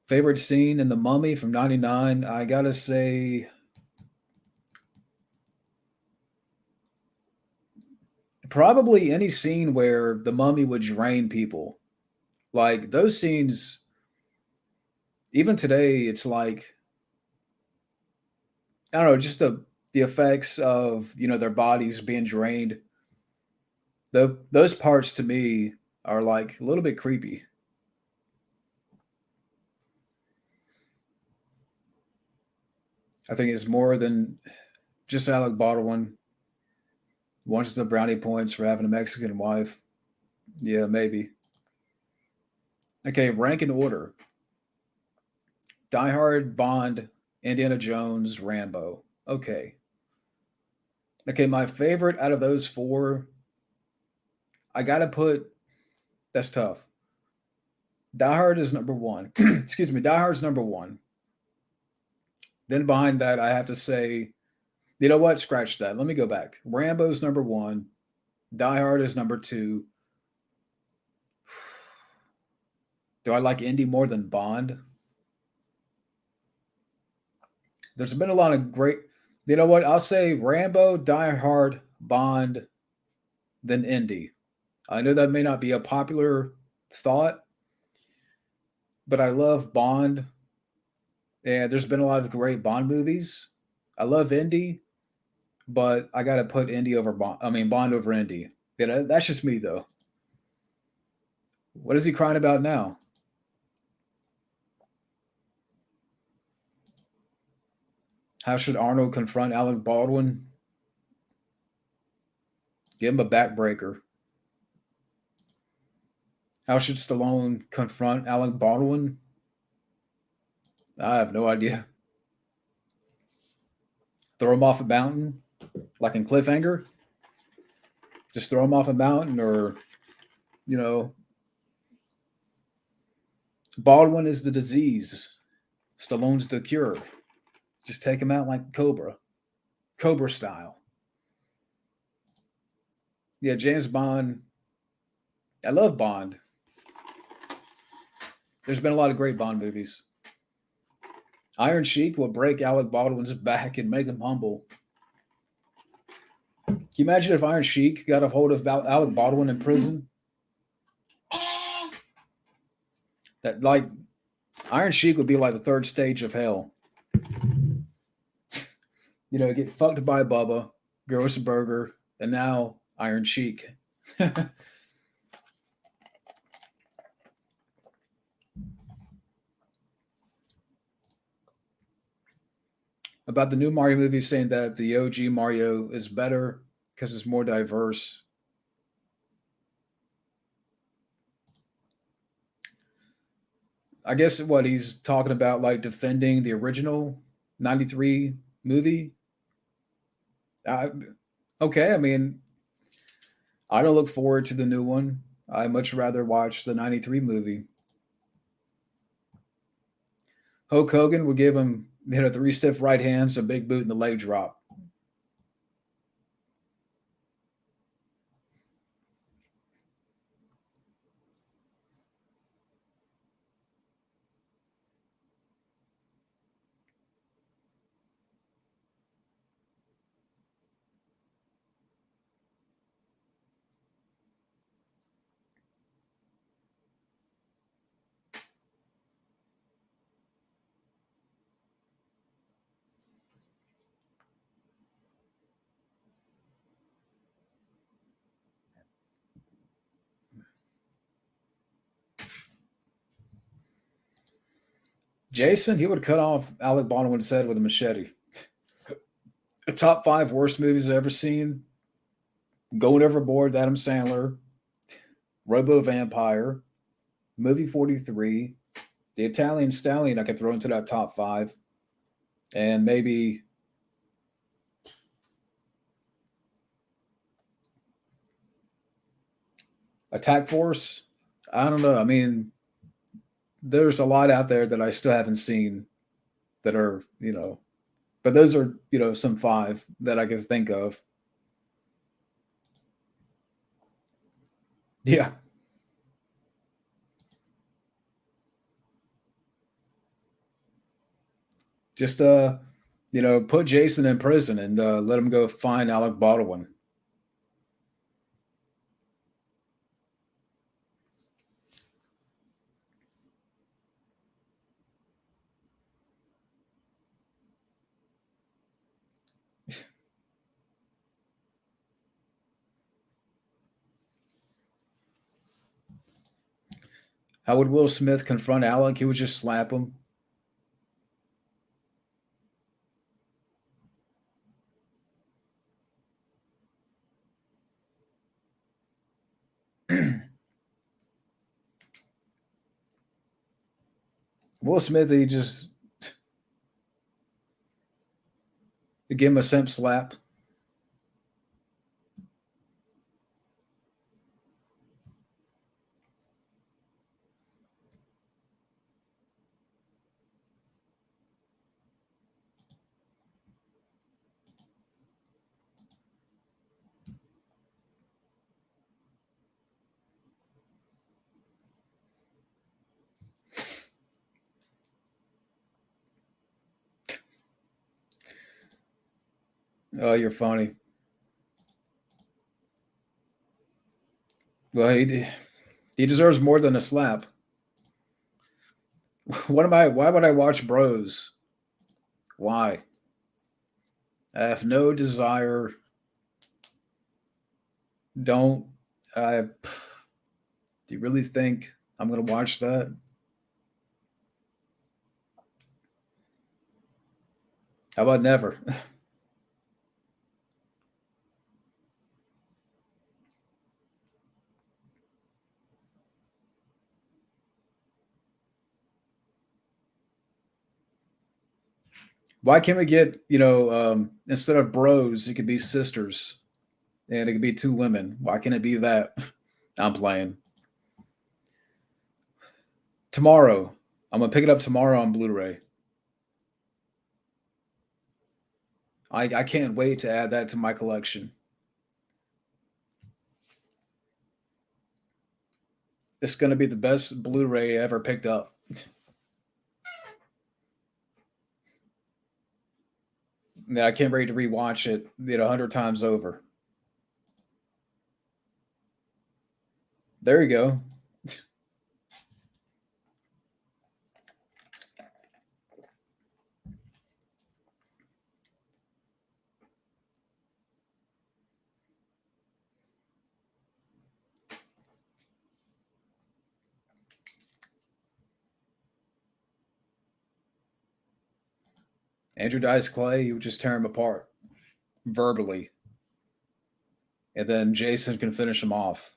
Favorite scene in The Mummy from '99? I gotta say, probably any scene where the mummy would drain people. Like those scenes, even today, it's like I don't know, just the effects of their bodies being drained. Those parts to me are like a little bit creepy. I think it's more than just Alec Baldwin wants the brownie points for having a Mexican wife. Yeah, maybe. Okay, rank and order: Die Hard, Bond, Indiana Jones, Rambo. Okay. Okay, my favorite out of those four, I gotta put. That's tough. Die Hard is number one. Excuse me. Die Hard's number one. Then behind that, I have to say, you know what? Scratch that. Let me go back. Rambo's number one. Die Hard is number two. Do I like Indy more than Bond? There's been a lot of great. You know what? I'll say Rambo, Die Hard, Bond, then Indy. I know that may not be a popular thought, but I love Bond, and there's been a lot of great Bond movies. I love Indy, but I got to put Indy over Bond. I mean Bond over Indy. Yeah, that's just me though. What is he crying about now? How should Arnold confront Alec Baldwin? Give him a backbreaker. How should Stallone confront Alec Baldwin? I have no idea. Throw him off a mountain, like in Cliffhanger. Just throw him off a mountain, or you know, Baldwin is the disease. Stallone's the cure. Just take him out like Cobra, Cobra style. Yeah, James Bond. I love Bond. There's been a lot of great Bond movies. Iron Sheik will break Alec Baldwin's back and make him humble. Can you imagine if Iron Sheik got a hold of Alec Baldwin in prison? That like Iron Sheik would be like the third stage of hell. You know, get fucked by Bubba, Gross Burger, and now Iron Sheik. About the new Mario movie, saying that the OG Mario is better because it's more diverse. I guess what he's talking about, like defending the original '93 movie. I, okay, I mean, I don't look forward to the new one. I much rather watch the '93 movie. Hulk Hogan would give him, three stiff right hands, a big boot, and the leg drop. Jason, he would cut off Alec Baldwin's head with a machete. The top five worst movies I've ever seen: Going Overboard, Adam Sandler, Robo Vampire, Movie 43, The Italian Stallion. I could throw into that top five, and maybe Attack Force. I don't know. I mean, there's a lot out there that I still haven't seen that are, but those are, some five that I can think of. Yeah. Just, put Jason in prison and let him go find Alec Baldwin. How would Will Smith confront Alec? He would just slap him. Will Smith, he just give him a simp slap. Oh, you're funny. Well, he deserves more than a slap. What am I? Why would I watch Bros? Why? I have no desire. Don't. I. Do you really think I'm gonna watch that? How about never? Why can't we get instead of bros, it could be sisters, and it could be two women? Why can't it be that? I'm playing tomorrow. I'm gonna pick it up tomorrow on Blu-ray. I can't wait to add that to my collection. It's gonna be the best Blu-ray ever picked up. Yeah, I can't wait to rewatch it, 100 times over. There you go. Andrew Dice Clay, you would just tear him apart verbally, and then Jason can finish him off.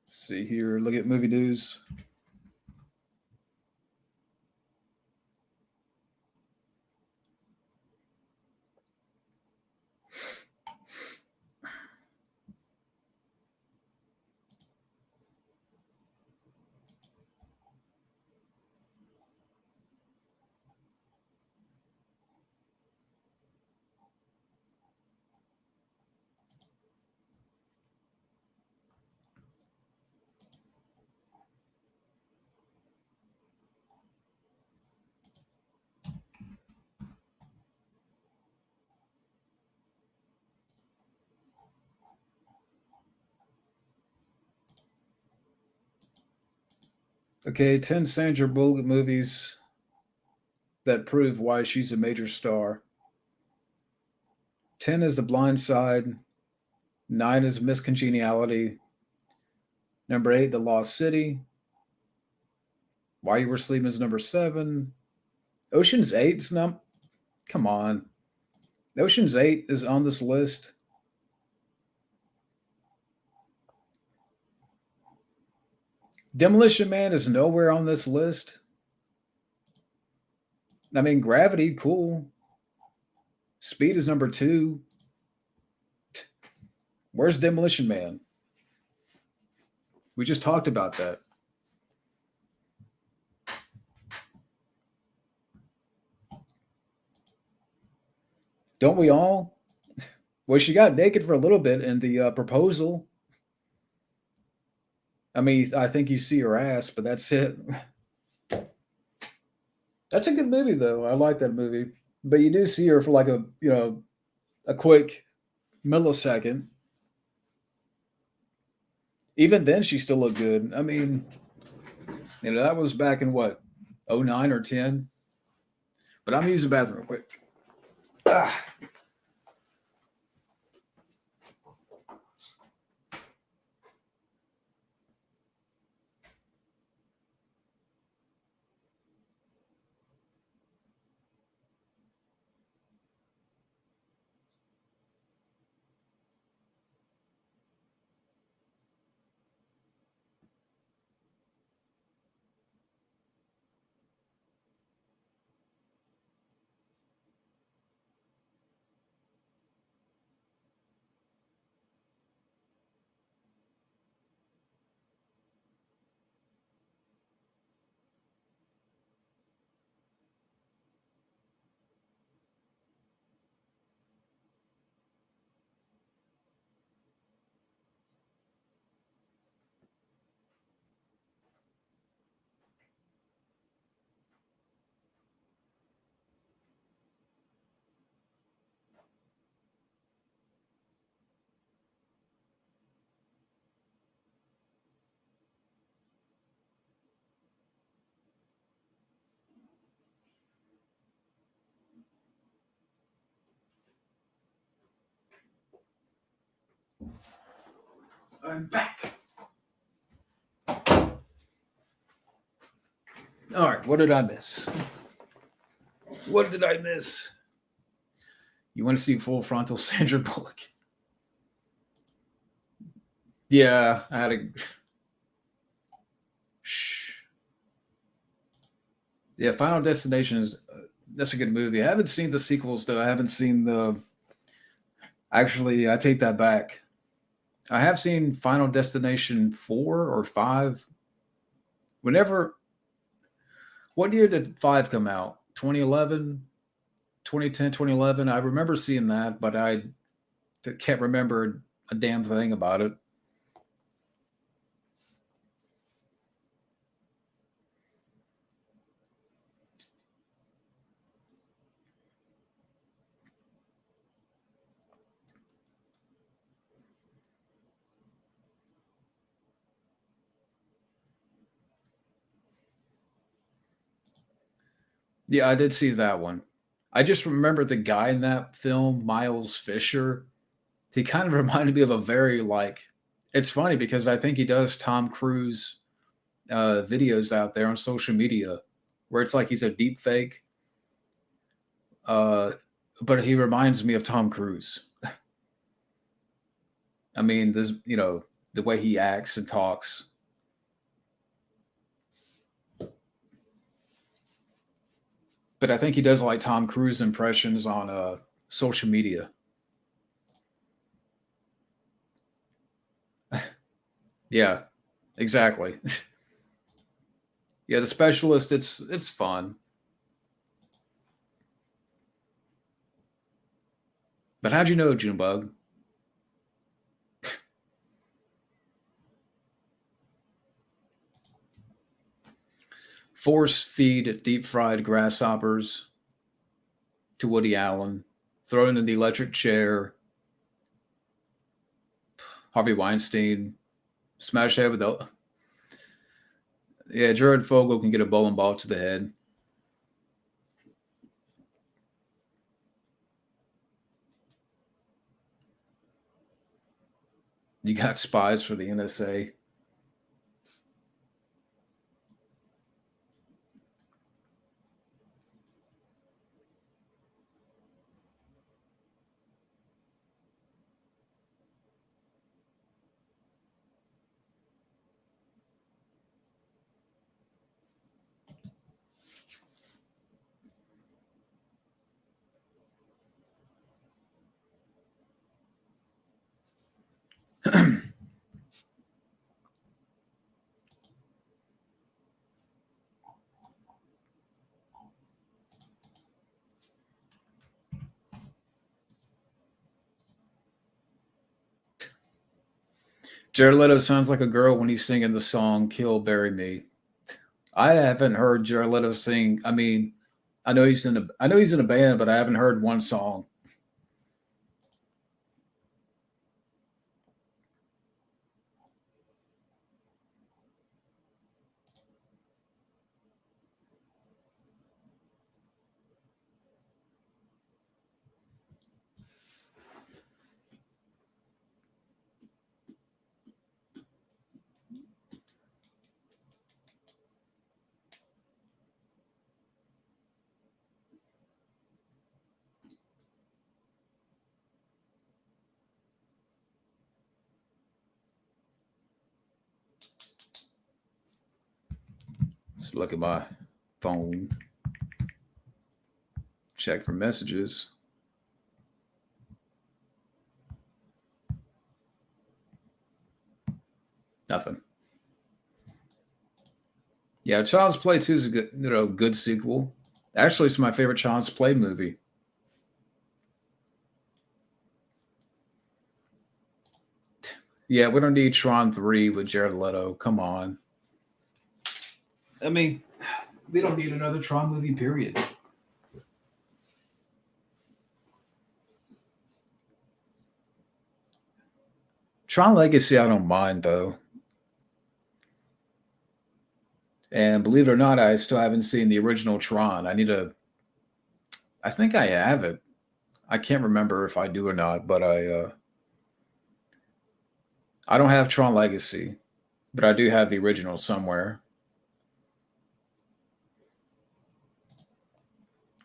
See here, look at movie news. Okay, 10 Sandra Bullock movies that prove why she's a major star. 10 is The Blind Side. 9 is Miss Congeniality. Number 8, The Lost City. Why You Were Sleeping is number 7. Ocean's 8's num. Come on. Ocean's 8 is on this list. Demolition Man is nowhere on this list. I mean, Gravity, cool. Speed is number 2. Where's Demolition Man? We just talked about that. Don't we all? Well, she got naked for a little bit in the proposal. I mean, I think you see her ass, but that's it. That's a good movie, though. I like that movie. But you do see her for like a quick millisecond. Even then, she still looked good. I mean, that was back in what, '09 or 10? But I'm using the bathroom real quick. Ah. I'm back. All right, what did I miss? What did I miss? You want to see full frontal Sandra Bullock? Yeah, I had a. Shh. Yeah, Final Destination is that's a good movie. I haven't seen the sequels though. I haven't seen the. Actually, I take that back. I have seen Final Destination 4 or 5. Whenever, what year did 5 come out? 2011, 2010, 2011. I remember seeing that, but I can't remember a damn thing about it. Yeah, I did see that one. I just remember the guy in that film, Miles Fisher. He kind of reminded me of a very like. It's funny because I think he does Tom Cruise videos out there on social media, where it's like he's a deep fake. Uh, but he reminds me of Tom Cruise. I mean, this the way he acts and talks. But I think he does like Tom Cruise impressions on social media. Yeah, exactly. Yeah, the specialist. It's fun. But how'd you know, Junebug? Force feed deep fried grasshoppers to Woody Allen. Throw in the electric chair. Harvey Weinstein. Smash head with the. Yeah, Jared Fogle can get a bowling ball to the head. You got spies for the NSA. Jared Leto sounds like a girl when he's singing the song "Kill Bury Me." I haven't heard Jared Leto sing. I mean, I know he's in a band, but I haven't heard one song. Just look at my phone, check for messages. Nothing. Yeah, Child's Play 2 is a good sequel. Actually, it's my favorite Child's Play movie. Yeah, we don't need Tron 3 with Jared Leto. Come on. I mean, we don't need another Tron movie, period. Tron Legacy, I don't mind though. And believe it or not, I still haven't seen the original Tron. I think I have it. I can't remember if I do or not, but I don't have Tron Legacy, but I do have the original somewhere.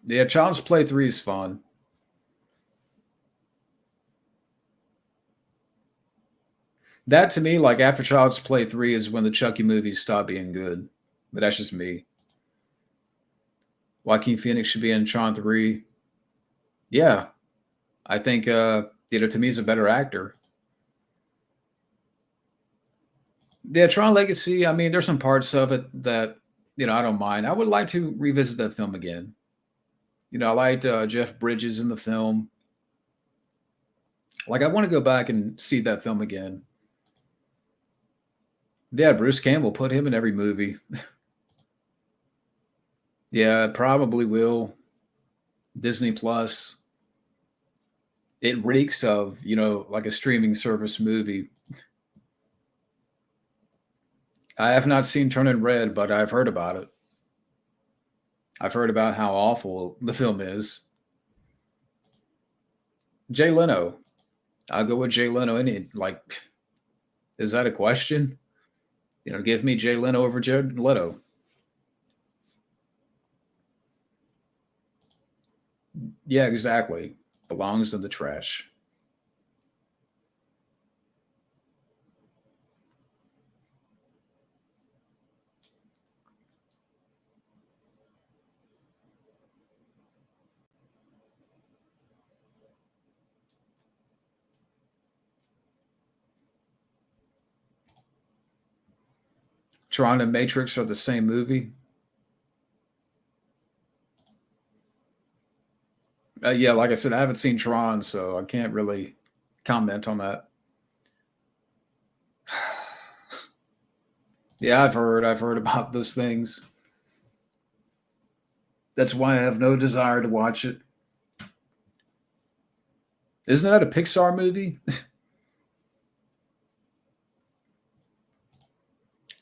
Yeah, Child's Play 3 is fun. That to me, like after Child's Play 3 is when the Chucky movies stop being good. But that's just me. Joaquin Phoenix should be in Tron 3. Yeah. I think to me he's a better actor. Yeah, Tron Legacy, I mean, there's some parts of it that, I don't mind. I would like to revisit that film again. I liked Jeff Bridges in the film. Like, I want to go back and see that film again. Yeah, Bruce Campbell, put him in every movie. Yeah, probably will. Disney Plus. It reeks of, like a streaming service movie. I have not seen Turning Red, but I've heard about it. I've heard about how awful the film is. Jay Leno. I'll go with Jay Leno. Is that a question? Give me Jay Leno over Jared Leto. Yeah, exactly. Belongs in the trash. Tron and Matrix are the same movie. Yeah, like I said, I haven't seen Tron, so I can't really comment on that. Yeah, I've heard about those things. That's why I have no desire to watch it. Isn't that a Pixar movie?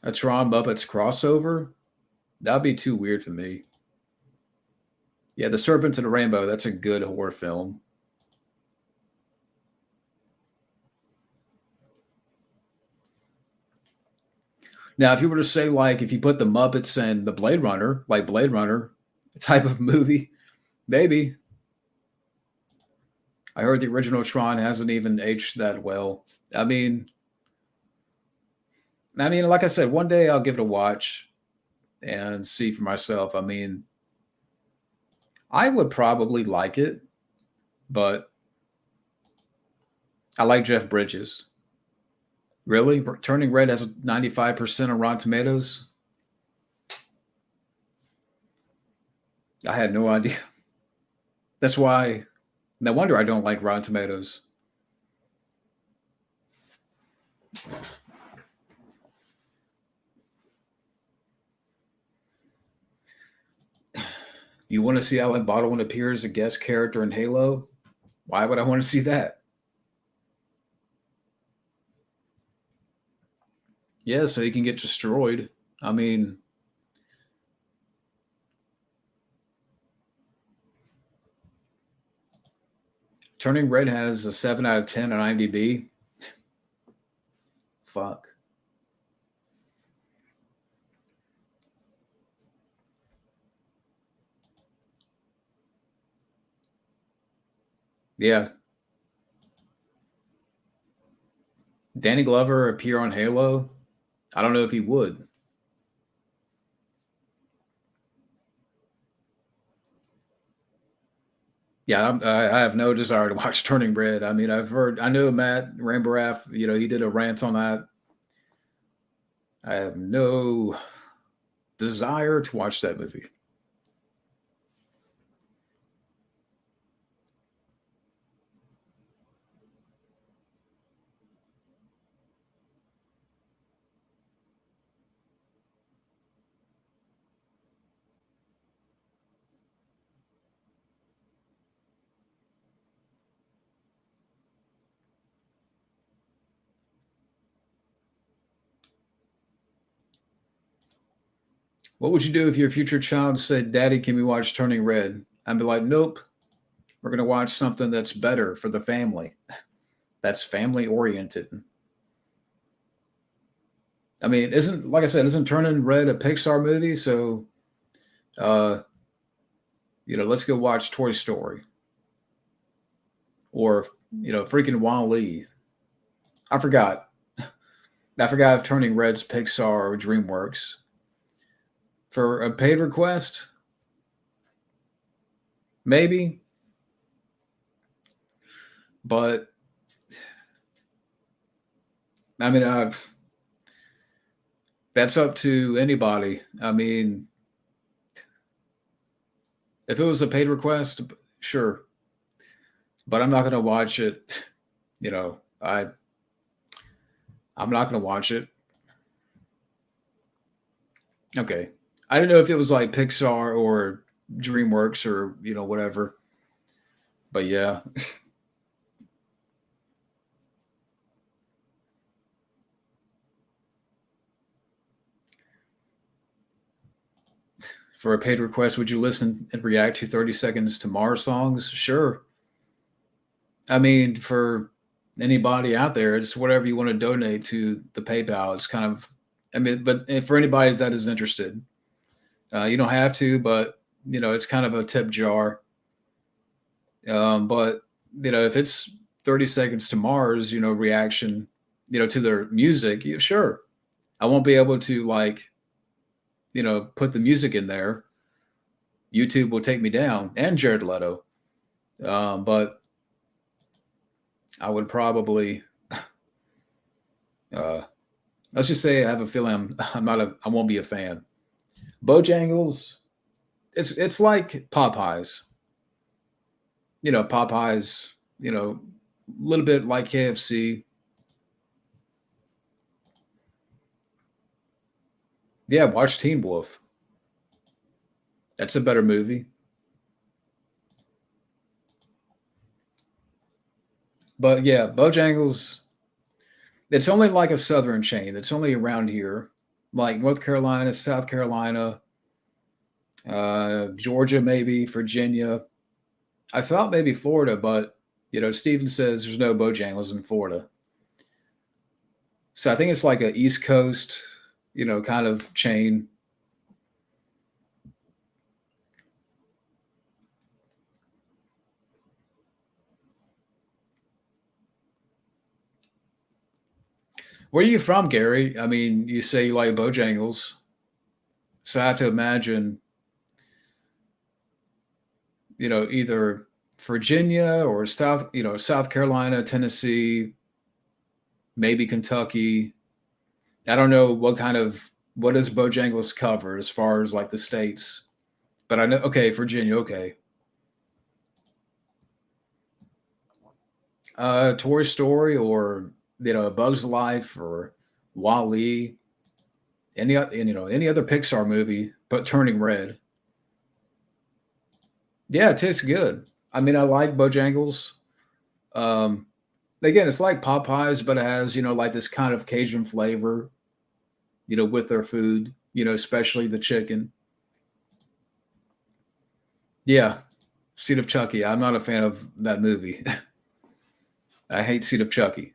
A Tron Muppets crossover? That'd be too weird for me. Yeah, The Serpent and the Rainbow, that's a good horror film. Now, if you were to say, like, if you put the Muppets and the Blade Runner, like Blade Runner type of movie, maybe. I heard the original Tron hasn't even aged that well. I mean, like I said, one day I'll give it a watch and see for myself. I mean, I would probably like it, but I like Jeff Bridges. Really? Turning Red has 95% on Rotten Tomatoes? I had no idea. That's why, no wonder I don't like Rotten Tomatoes. You want to see Alec Baldwin appear as a guest character in Halo? Why would I want to see that? Yeah, so he can get destroyed. I mean, Turning Red has a 7 out of 10 on IMDb. Fuck. Yeah. Danny Glover appear on Halo? I don't know if he would. Yeah, I have no desire to watch Turning Red. I mean, I know Matt Ramborath, he did a rant on that. I have no desire to watch that movie. What would you do if your future child said, "Daddy, can we watch Turning Red?" I'd be like, "Nope. We're going to watch something that's better for the family, that's family oriented." I mean, isn't like I said, isn't Turning Red a Pixar movie? So, uh, let's go watch Toy Story or freaking Wall-E. I forgot. I forgot if Turning Red's Pixar or DreamWorks. For a paid request, maybe, but I mean, that's up to anybody. I mean, if it was a paid request, sure, but I'm not going to watch it. You know, I'm not going to watch it. Okay, I didn't know if it was like Pixar or DreamWorks or whatever, but yeah, for a paid request, would you listen and react to 30 seconds to Mars songs? Sure. I mean, for anybody out there, it's whatever you want to donate to the PayPal. It's kind of, I mean, but for anybody that is interested, you don't have to, but it's kind of a tip jar. But if it's 30 seconds to Mars, reaction, to their music, sure. I won't be able to like, put the music in there. YouTube will take me down, and Jared Leto. But I would probably, uh, let's just say I have a feeling I'm not I won't be a fan. Bojangles, it's like Popeyes. Popeyes, a little bit like KFC. Yeah, watch Teen Wolf. That's a better movie. But yeah, Bojangles, it's only like a southern chain. It's only around here, like North Carolina, South Carolina, Georgia, maybe Virginia. I thought maybe Florida, but Steven says there's no Bojangles in Florida. So I think it's like a East Coast, kind of chain. Where are you from, Gary? I mean, you say you like Bojangles, so I have to imagine, either Virginia or South Carolina, Tennessee, maybe Kentucky. I don't know what does Bojangles cover as far as like the states, but I know okay, Virginia, okay. Toy Story or Bugs Life or Wall-E, any other Pixar movie, but Turning Red. Yeah, it tastes good. I mean, I like Bojangles. Um, Again, it's like Popeyes, but it has like this kind of Cajun flavor, with their food, especially the chicken. Yeah, Seed of Chucky. I'm not a fan of that movie. I hate Seed of Chucky.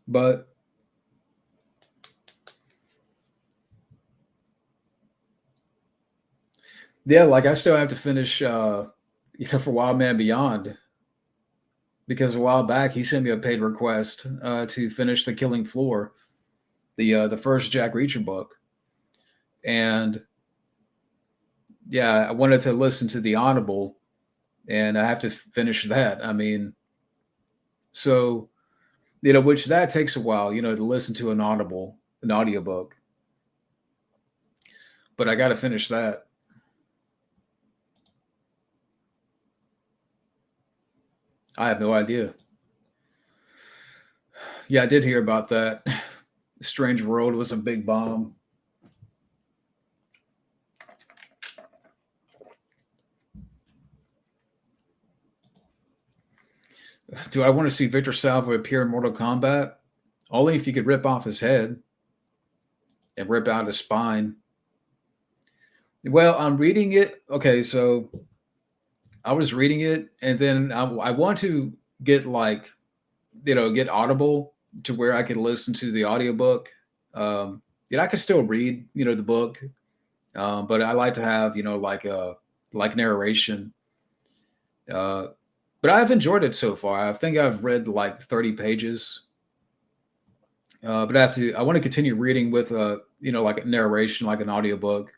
But yeah, like I still have to finish, for Wild Man Beyond because a while back he sent me a paid request to finish The Killing Floor, the first Jack Reacher book, and yeah, I wanted to listen to the Audible, and I have to finish that. I mean, so which that takes a while, to listen to an audiobook, but I got to finish that. I have no idea. Yeah, I did hear about that. Strange World was a big bomb. Do I want to see Victor Salva appear in Mortal Kombat? Only if you could rip off his head and rip out his spine. Well, I'm reading it. Okay, so I was reading it, and then I want to get like, get Audible to where I can listen to the audiobook. I can still read, the book, but I like to have, like narration. Uh, but I've enjoyed it so far. I think I've read like 30 pages. But I want to continue reading with, like a narration, like an audiobook.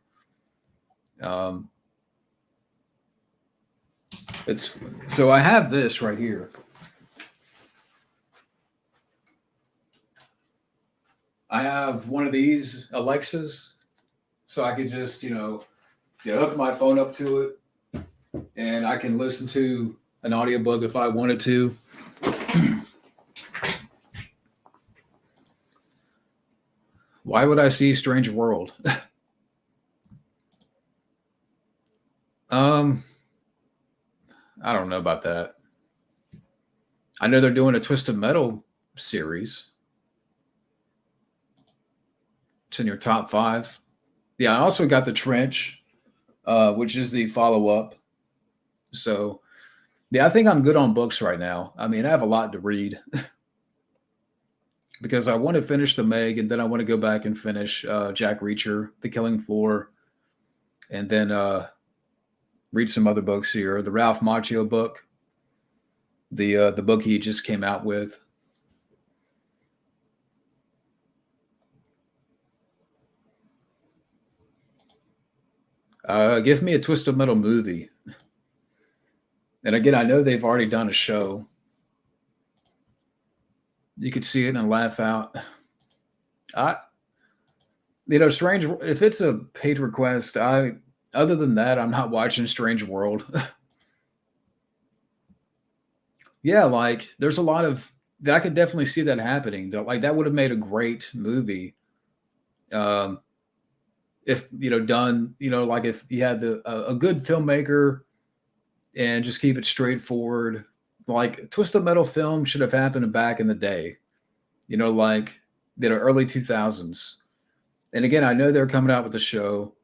Um, so I have this right here. I have one of these Alexas, so I could just, hook my phone up to it, and I can listen to an audiobook if I wanted to. Why would I see Strange World? I don't know about that. I know they're doing a Twisted Metal series. It's in your top 5. Yeah, I also got The Trench, which is the follow up. So, yeah, I think I'm good on books right now. I mean, I have a lot to read because I want to finish The Meg, and then I want to go back and finish Jack Reacher, The Killing Floor, and then read some other books here. The Ralph Macchio book, the book he just came out with. Give me a Twisted Metal movie. And again, I know they've already done a show. You could see it and laugh out. Strange. If it's a paid request, other than that, I'm not watching Strange World. Yeah, like there's a lot of I could definitely see that happening. That would have made a great movie. If done, like if you had a good filmmaker and just keep it straightforward. Like Twisted Metal film should have happened back in the day, like early 2000s. And again, I know they're coming out with the show.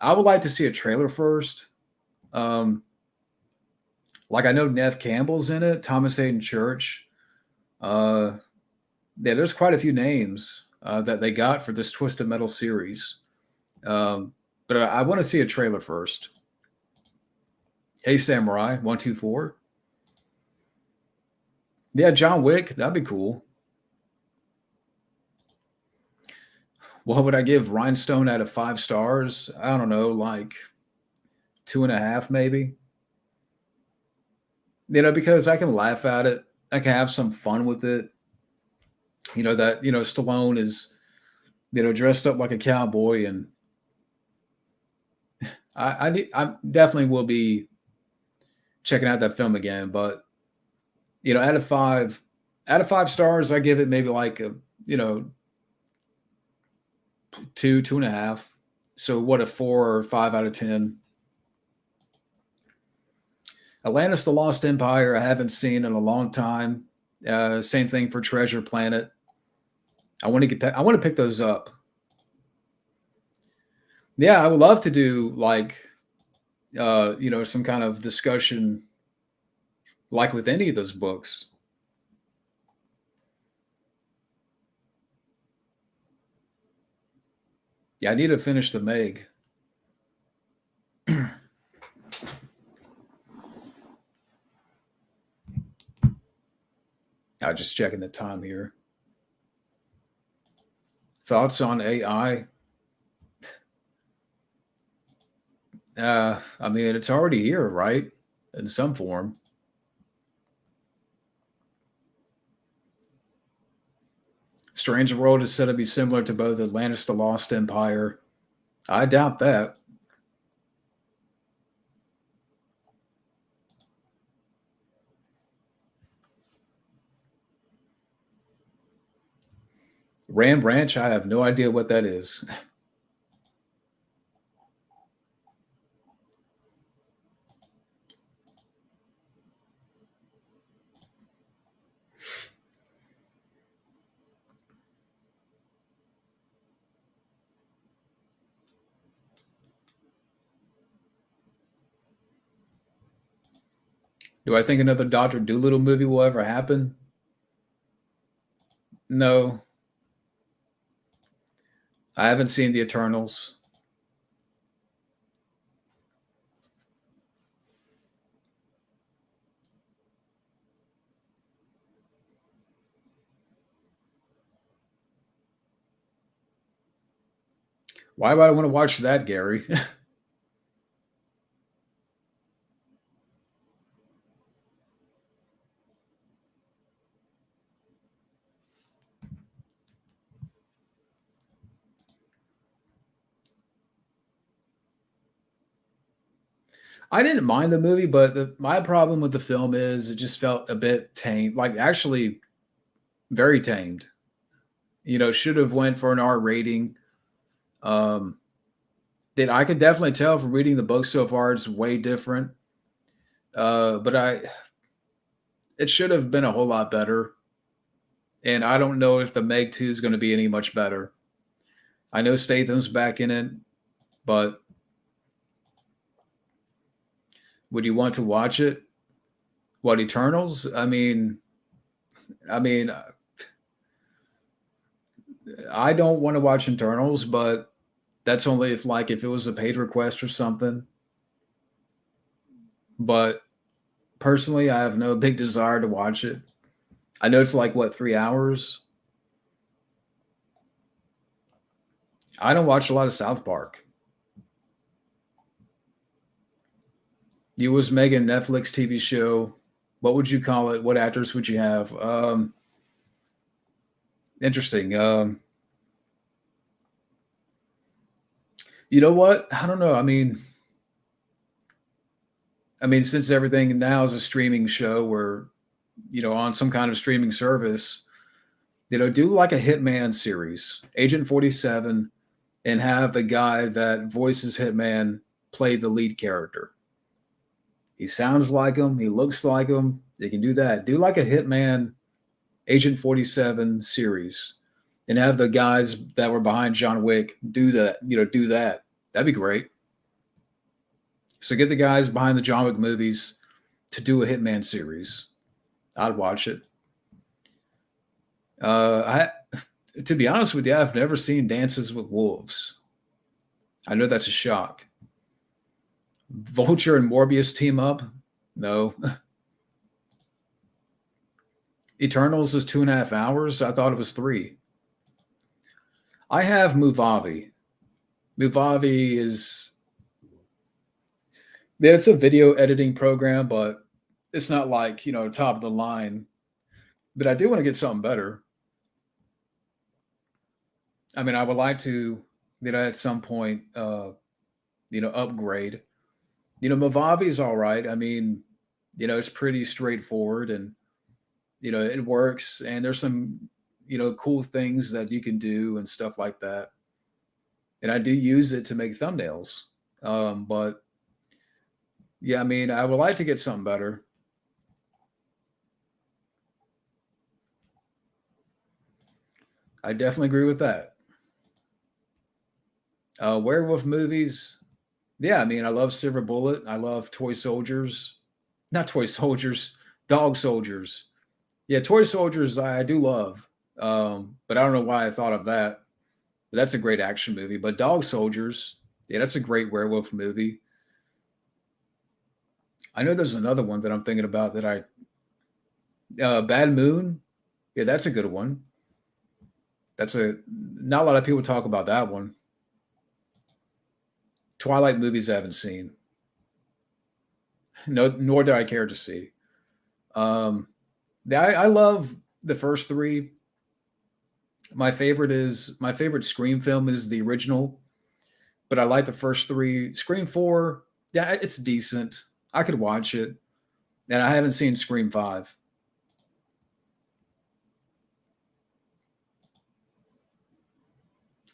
I would like to see a trailer first. Like I know Nev Campbell's in it, Thomas Hayden Church. Yeah, there's quite a few names that they got for this Twisted Metal series. But I want to see a trailer first. Hey Samurai 124. Yeah, John Wick, that'd be cool. What would I give Rhinestone out of 5 stars? I don't know, like 2.5 maybe. Because I can laugh at it. I can have some fun with it. Stallone is, dressed up like a cowboy, and I definitely will be checking out that film again. But out of 5 stars, I give it maybe like a 2.5. So what, a 4 or 5 out of 10? Atlantis: The Lost Empire, I haven't seen in a long time. Same thing for Treasure Planet. I want to pick those up. Yeah, I would love to do like, some kind of discussion, like with any of those books. Yeah, I need to finish the Meg. I'm just checking the time here. Thoughts on AI? I mean, it's already here, right? In some form. Strange World is said to be similar to both Atlantis: The Lost Empire. I doubt that. Ram Ranch, I have no idea what that is. Do I think another Doctor Doolittle movie will ever happen? No, I haven't seen the Eternals. Why would I want to watch that, Gary? I didn't mind the movie, but my problem with the film is it just felt a bit tame, like actually very tamed. Should have went for an R rating. Um, that I could definitely tell from reading the book so far, it's way different. But it should have been a whole lot better. And I don't know if the Meg 2 is going to be any much better. I know Statham's back in it, but would you want to watch it? What, Eternals? I mean, I don't want to watch Eternals, but that's only if it was a paid request or something. But personally, I have no big desire to watch it. I know it's like what, 3 hours. I don't watch a lot of South Park. You was making Netflix TV show. What would you call it? What actors would you have? Interesting. You know what? I don't know. I mean, since everything now is a streaming show, or on some kind of streaming service, do like a Hitman series, Agent 47, and have the guy that voices Hitman play the lead character. He sounds like him. He looks like him. They can do that. Do like a Hitman Agent 47 series and have the guys that were behind John Wick do that, do that. That'd be great. So get the guys behind the John Wick movies to do a Hitman series. I'd watch it. I To be honest with you, I've never seen Dances with Wolves. I know that's a shock. Vulture and Morbius team up? No. Eternals is 2.5 hours. I thought it was 3. I have Muvavi. Muvavi is, yeah, it's a video editing program, but it's not like top of the line. But I do want to get something better. I mean, I would like to, at some point, upgrade. Movavi is all right. I mean, it's pretty straightforward, and it works, and there's some cool things that you can do and stuff like that. And I do use it to make thumbnails. But yeah, I mean, I would like to get something better. I definitely agree with that. Werewolf movies. Yeah, I mean, I love Silver Bullet. I love Toy Soldiers. Not Toy Soldiers, Dog Soldiers. Yeah, Toy Soldiers I do love. But I don't know why I thought of that. But that's a great action movie. But Dog Soldiers, yeah, that's a great werewolf movie. I know there's another one that I'm thinking about that Bad Moon. Yeah, that's a good one. That's a Not a lot of people talk about that one. Twilight movies I haven't seen. No, nor do I care to see. Um, yeah, I love the first 3. My favorite Scream film is the original, but I like the first 3. Scream 4, yeah, it's decent. I could watch it, and I haven't seen Scream 5.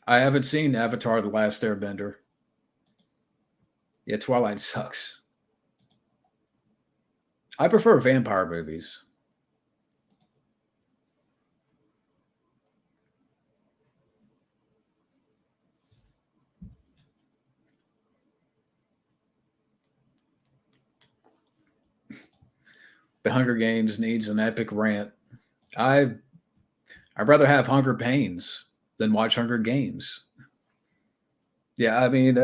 I haven't seen Avatar: The Last Airbender. Yeah, Twilight sucks. I prefer vampire movies. The Hunger Games needs an epic rant. I I'd rather have Hunger Pains than watch Hunger Games. Yeah, I mean,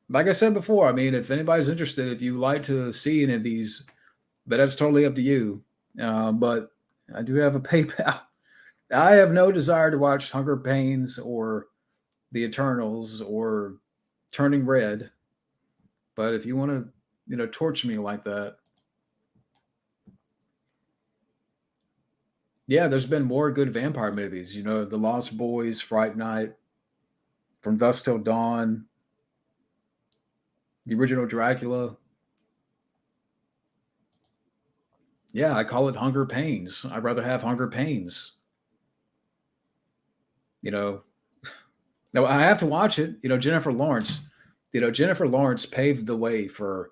like I said before, I mean, if anybody's interested, if you like to see any of these, but that's totally up to you. But I do have a PayPal. I have no desire to watch Hunger Pains or The Eternals or Turning Red. But if you want to, torture me like that, yeah, there's been more good vampire movies. The Lost Boys, Fright Night, From Dusk Till Dawn, the original Dracula. Yeah, I call it Hunger Pains. I'd rather have Hunger Pains. You know, now I have to watch it. Jennifer Lawrence. Jennifer Lawrence paved the way for,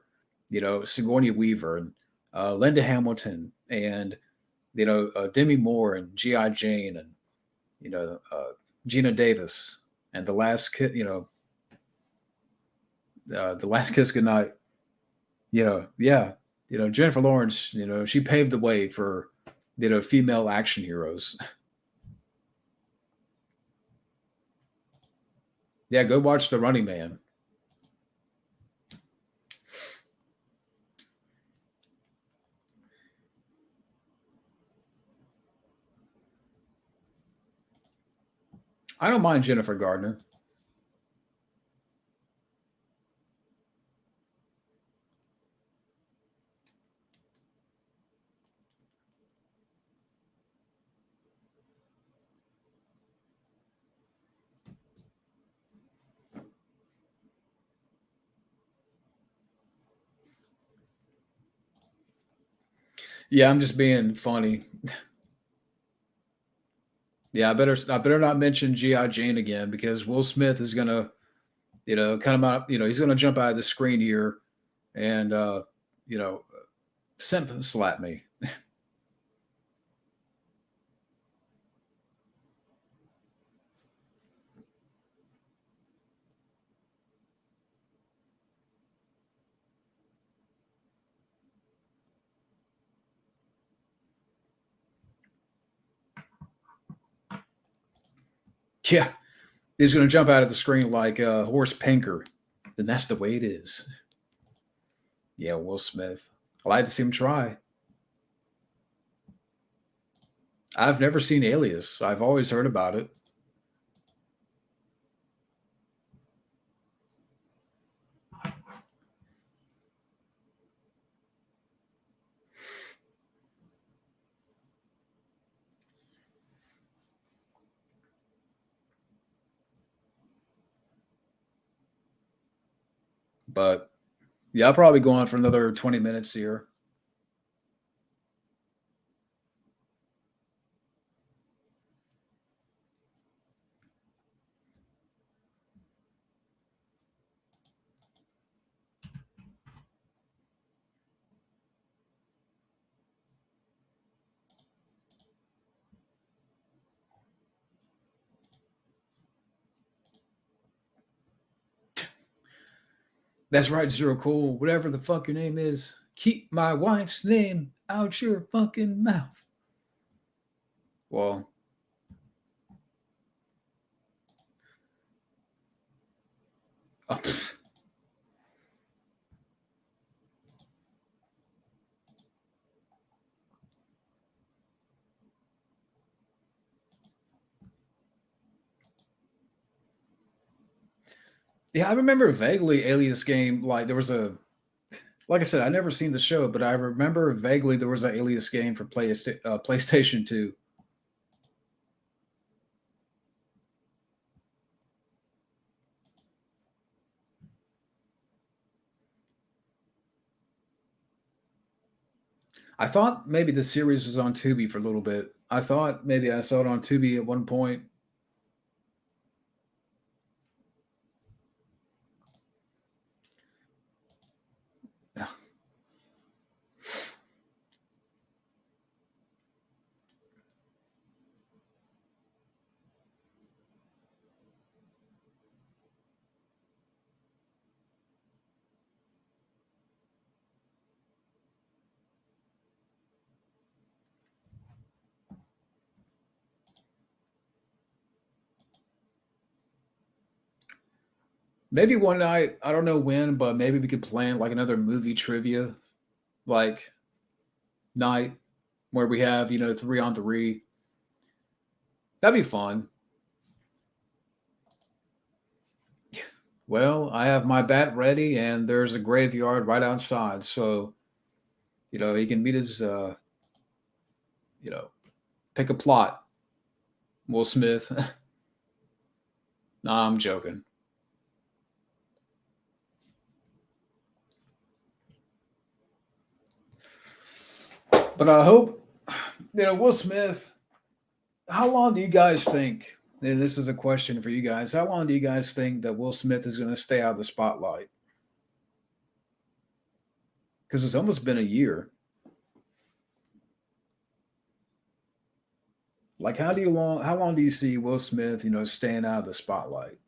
Sigourney Weaver and Linda Hamilton and Demi Moore and G.I. Jane and Gina Davis and the last kiss goodnight. Yeah, Jennifer Lawrence. She paved the way for female action heroes. Yeah, go watch The Running Man. I don't mind Jennifer Gardner. Yeah, I'm just being funny. Yeah, I better not mention GI Jane again because Will Smith is gonna come out. He's gonna jump out of the screen here and you know simp slap me. Yeah, he's gonna jump out of the screen like Horse Pinker. Then that's the way it is. Yeah, Will Smith. I like to see him try. I've never seen Alias. I've always heard about it, but yeah, I'll probably go on for another 20 minutes here. That's right, Zero Cool. Whatever the fuck your name is, keep my wife's name out your fucking mouth. Well, oh, yeah, I remember vaguely Alias game. Like there was like I said, I never seen the show, but I remember vaguely there was an Alias game for PlayStation 2. I thought maybe the series was on Tubi for a little bit. I thought maybe I saw it on Tubi at one point. Maybe one night, I don't know when, but maybe we could plan like another movie trivia like night where we have, 3 on 3. That'd be fun. Well, I have my bat ready and there's a graveyard right outside. So, he can meet his, you know, pick a plot. Will Smith. Nah, I'm joking. But I hope, Will Smith, how long do you guys think? And this is a question for you guys. How long do you guys think that Will Smith is going to stay out of the spotlight? Because it's almost been a year. Like, how long do you see Will Smith, staying out of the spotlight?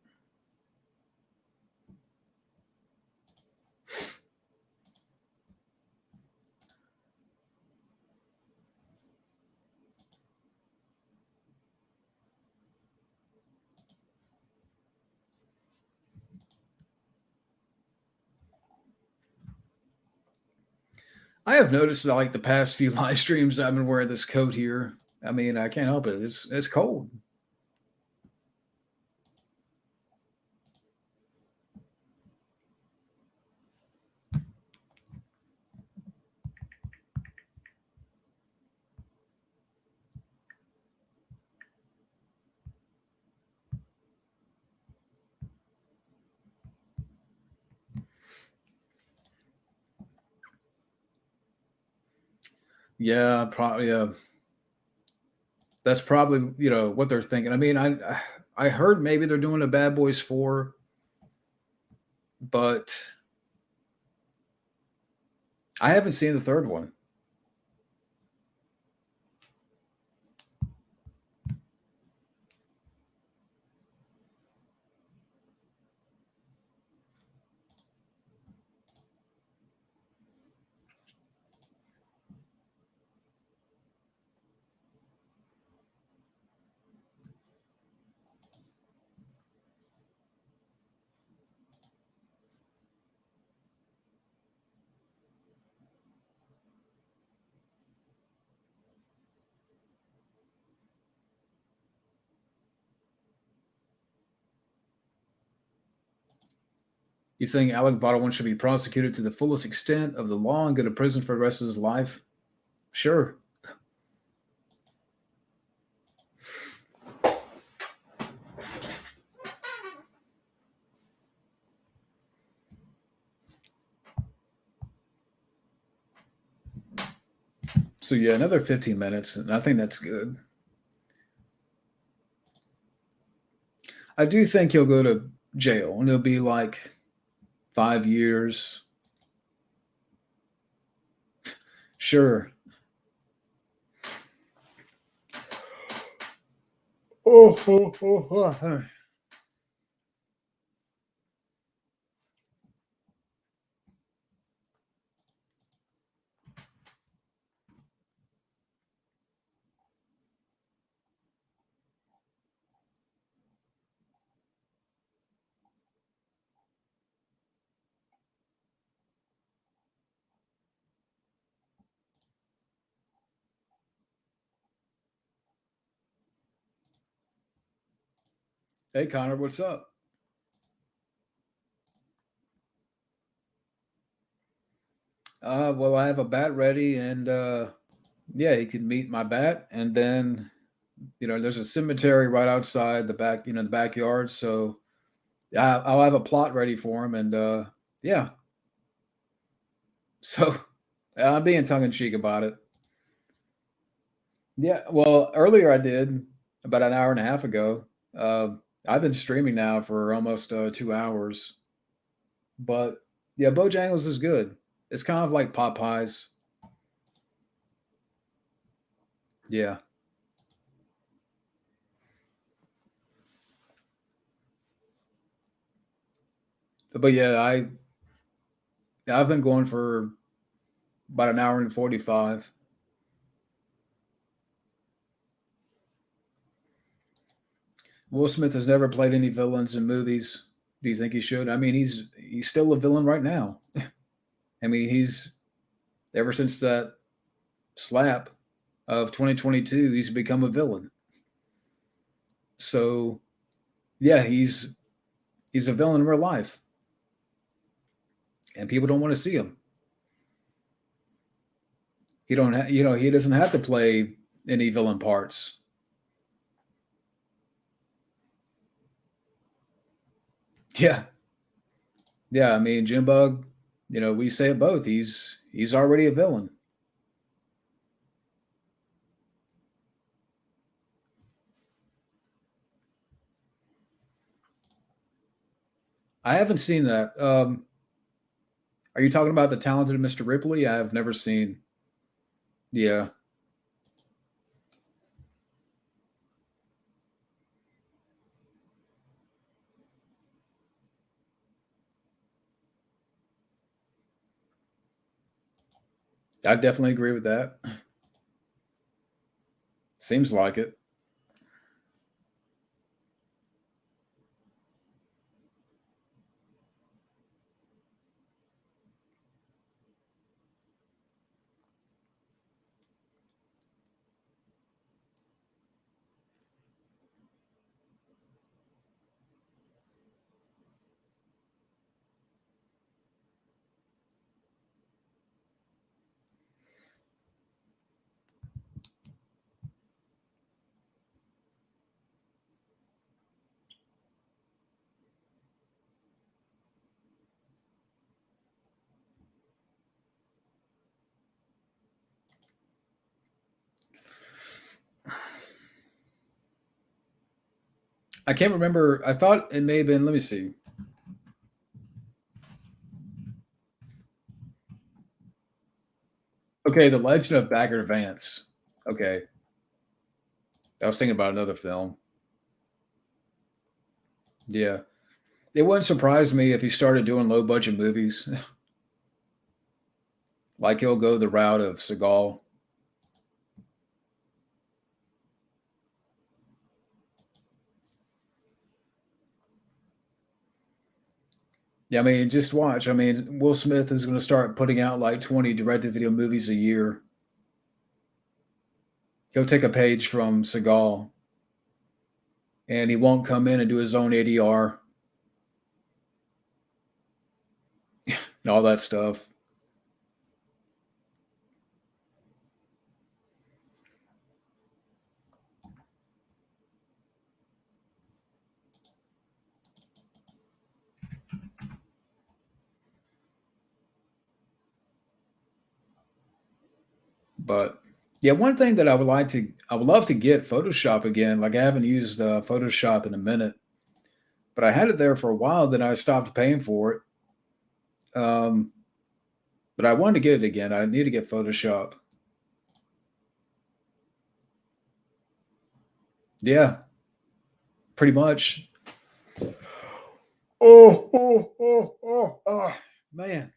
I have noticed like the past few live streams I've been wearing this coat here. I mean, I can't help it. It's cold. Yeah, probably. That's probably what they're thinking. I mean, I heard maybe they're doing a Bad Boys 4, but I haven't seen the third one. You think Alec Baldwin should be prosecuted to the fullest extent of the law and go to prison for the rest of his life? Sure. So yeah, another 15 minutes, and I think that's good. I do think he'll go to jail, and it'll be like 5 years. Sure. Oh, oh, oh, oh. Hey, Connor, what's up? Well, I have a bat ready, and yeah, he can meet my bat, and then there's a cemetery right outside the back, the backyard. So yeah, I'll have a plot ready for him, and yeah. So I'm being tongue in cheek about it. Yeah, well, earlier I did about an hour and a half ago. I've been streaming now for almost 2 hours, but yeah, Bojangles is good. It's kind of like Popeyes. Yeah, but yeah, I've been going for about an hour and 45. Will Smith has never played any villains in movies. Do you think he should? I mean, he's still a villain right now. I mean, he's ever since that slap of 2022, he's become a villain. So, yeah, he's a villain in real life, and people don't want to see him. He don't, he doesn't have to play any villain parts. Yeah, yeah. I mean, Junebug, we say it both. He's already a villain. I haven't seen that. Are you talking about the talented Mr. Ripley? I have never seen. Yeah, I definitely agree with that. Seems like it. I can't remember. I thought it may have been. Let me see. Okay, The Legend of Bagger Vance. Okay, I was thinking about another film. Yeah, it wouldn't surprise me if he started doing low budget movies. Like he'll go the route of Seagal. Yeah, I mean, just watch. I mean, Will Smith is going to start putting out like 20 direct-to-video movies a year. He'll take a page from Seagal, and he won't come in and do his own ADR and all that stuff. But yeah, one thing that I would love to get Photoshop again. Like I haven't used Photoshop in a minute, but I had it there for a while. Then I stopped paying for it. Um, but I wanted to get it again. I need to get Photoshop. Yeah, pretty much. Oh, man.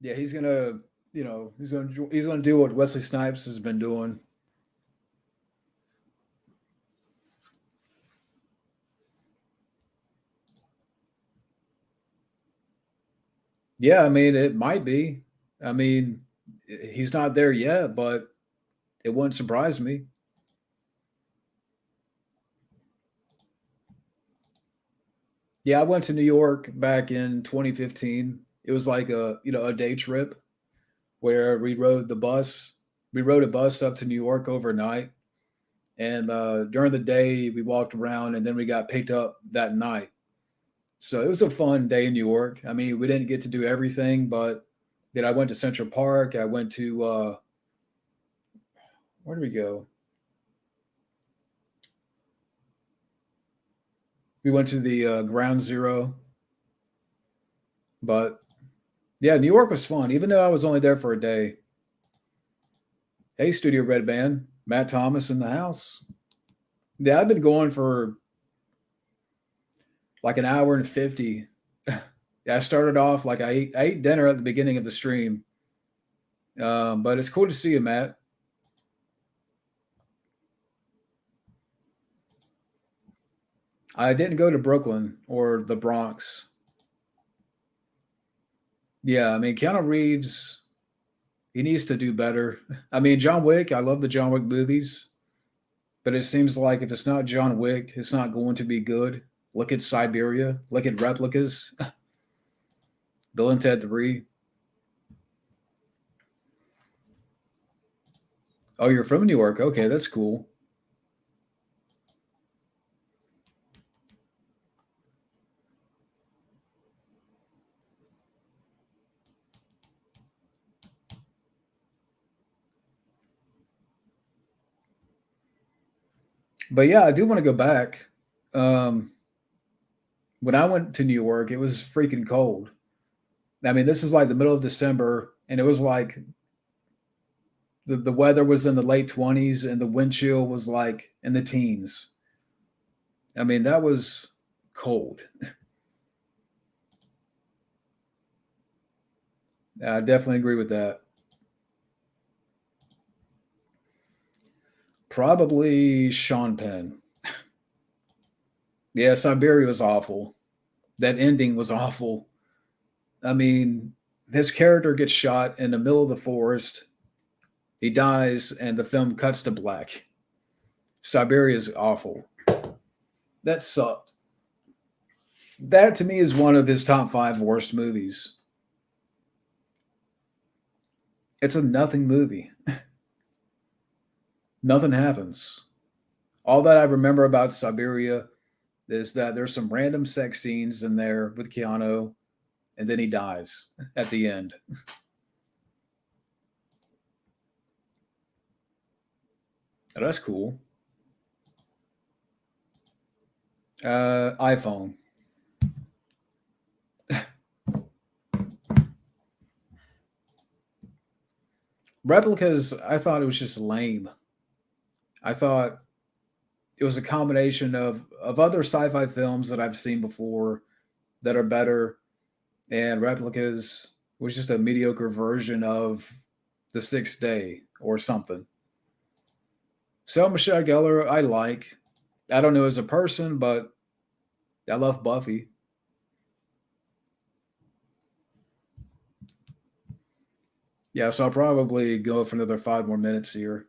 Yeah, he's gonna do what Wesley Snipes has been doing. Yeah, I mean, it might be. I mean, he's not there yet, but it wouldn't surprise me. Yeah, I went to New York back in 2015. It was like a day trip where we rode the bus. We rode a bus up to New York overnight, and during the day we walked around, and then we got picked up that night. So it was a fun day in New York. I mean, we didn't get to do everything, but then I went to Central Park. I went to where did we go? We went to the Ground Zero. But yeah, New York was fun, even though I was only there for a day. Hey, Studio Red Band, Matt Thomas in the house. Yeah, I've been going for like an hour and 50. Yeah, I started off like I ate dinner at the beginning of the stream. But it's cool to see you, Matt. I didn't go to Brooklyn or the Bronx. Yeah, I mean Keanu Reeves, he needs to do better. I mean John Wick, I love the John Wick movies, but it seems like if it's not John Wick, it's not going to be good. Look at Siberia, look at Replicas, Bill and Ted 3. Oh, you're from New York. Okay, that's cool. But yeah, I do want to go back. Um, when I went to New York, it was freaking cold. I mean, this is like the middle of December, and it was like the weather was in the late 20s, and the wind chill was like in the teens. I mean, that was cold. I definitely agree with that. Probably Sean Penn. Yeah, Siberia was awful. That ending was awful. I mean, his character gets shot in the middle of the forest. He dies, and the film cuts to black. Siberia is awful. That sucked. That to me is one of his top five worst movies. It's a nothing movie. Nothing happens. All that I remember about Siberia is that there's some random sex scenes in there with Keanu, and then he dies at the end. Oh, that's cool. iPhone. Replicas, I thought it was just lame. I thought it was a combination of other sci-fi films that I've seen before that are better, and Replicas was just a mediocre version of The Sixth Day or something. So Michelle Gellar, I like. I don't know as a person, but I love Buffy. Yeah, so I'll probably go for another 5 more minutes here.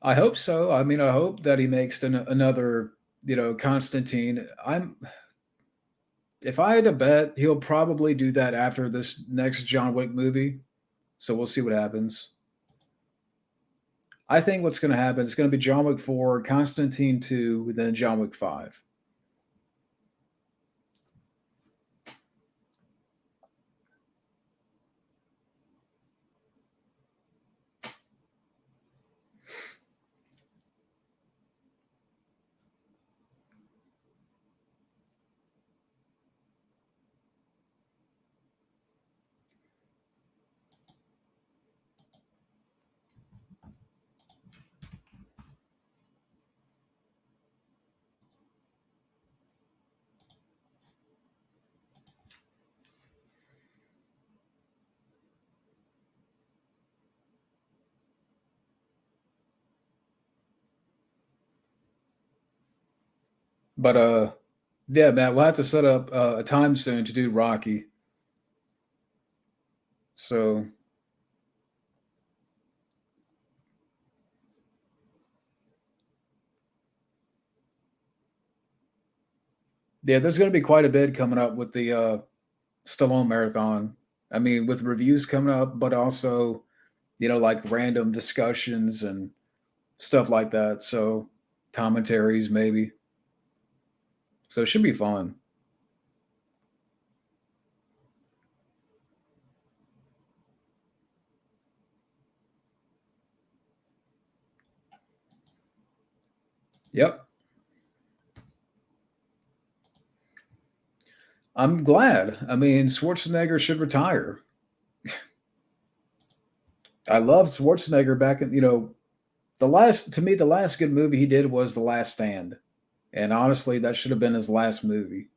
I hope so. I mean, I hope that he makes another, Constantine. If I had to bet, he'll probably do that after this next John Wick movie. So we'll see what happens. I think what's going to happen is going to be John Wick 4, Constantine 2, then John Wick 5. But yeah, man, we'll have to set up a time soon to do Rocky. So yeah, there's going to be quite a bit coming up with the Stallone marathon. I mean, with reviews coming up, but also, like random discussions and stuff like that. So commentaries maybe. So it should be fun. Yep. I'm glad. I mean, Schwarzenegger should retire. I love Schwarzenegger back in, the last good movie he did was The Last Stand. And honestly, that should have been his last movie.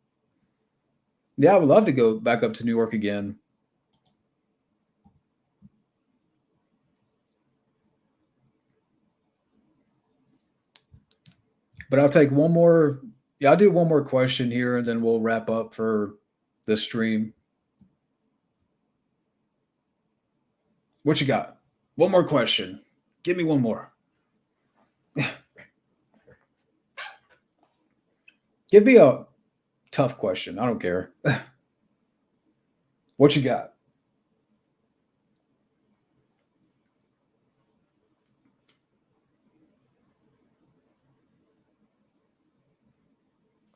Yeah, I would love to go back up to New York again. But I'll take one more. Yeah, I'll do one more question here and then we'll wrap up for the stream. What you got? One more question. Give me one more. Give me a tough question. I don't care. What you got?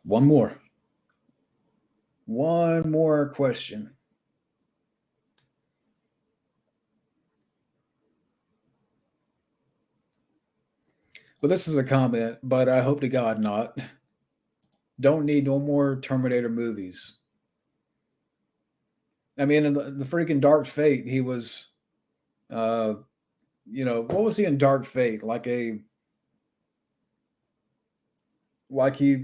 One more. One more question. Well, this is a comment, but I hope to God not. Don't need no more Terminator movies. I mean, in the freaking Dark Fate, he was, uh, what was he in Dark Fate? Like he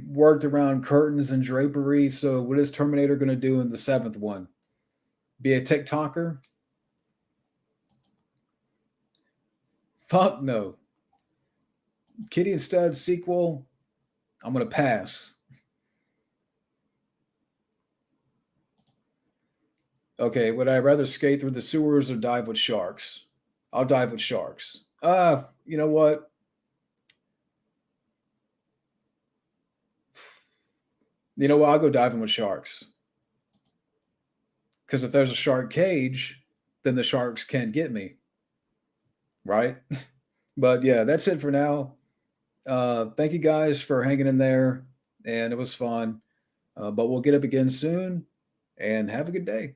worked around curtains and drapery. So, what is Terminator going to do in the seventh one? Be a TikToker? Fuck no. Kitty and Stud sequel? I'm going to pass. Okay, would I rather skate through the sewers or dive with sharks? I'll dive with sharks. You know what? You know what? I'll go diving with sharks. Because if there's a shark cage, then the sharks can't get me. Right? But yeah, that's it for now. Thank you guys for hanging in there. And it was fun. But we'll get up again soon and have a good day.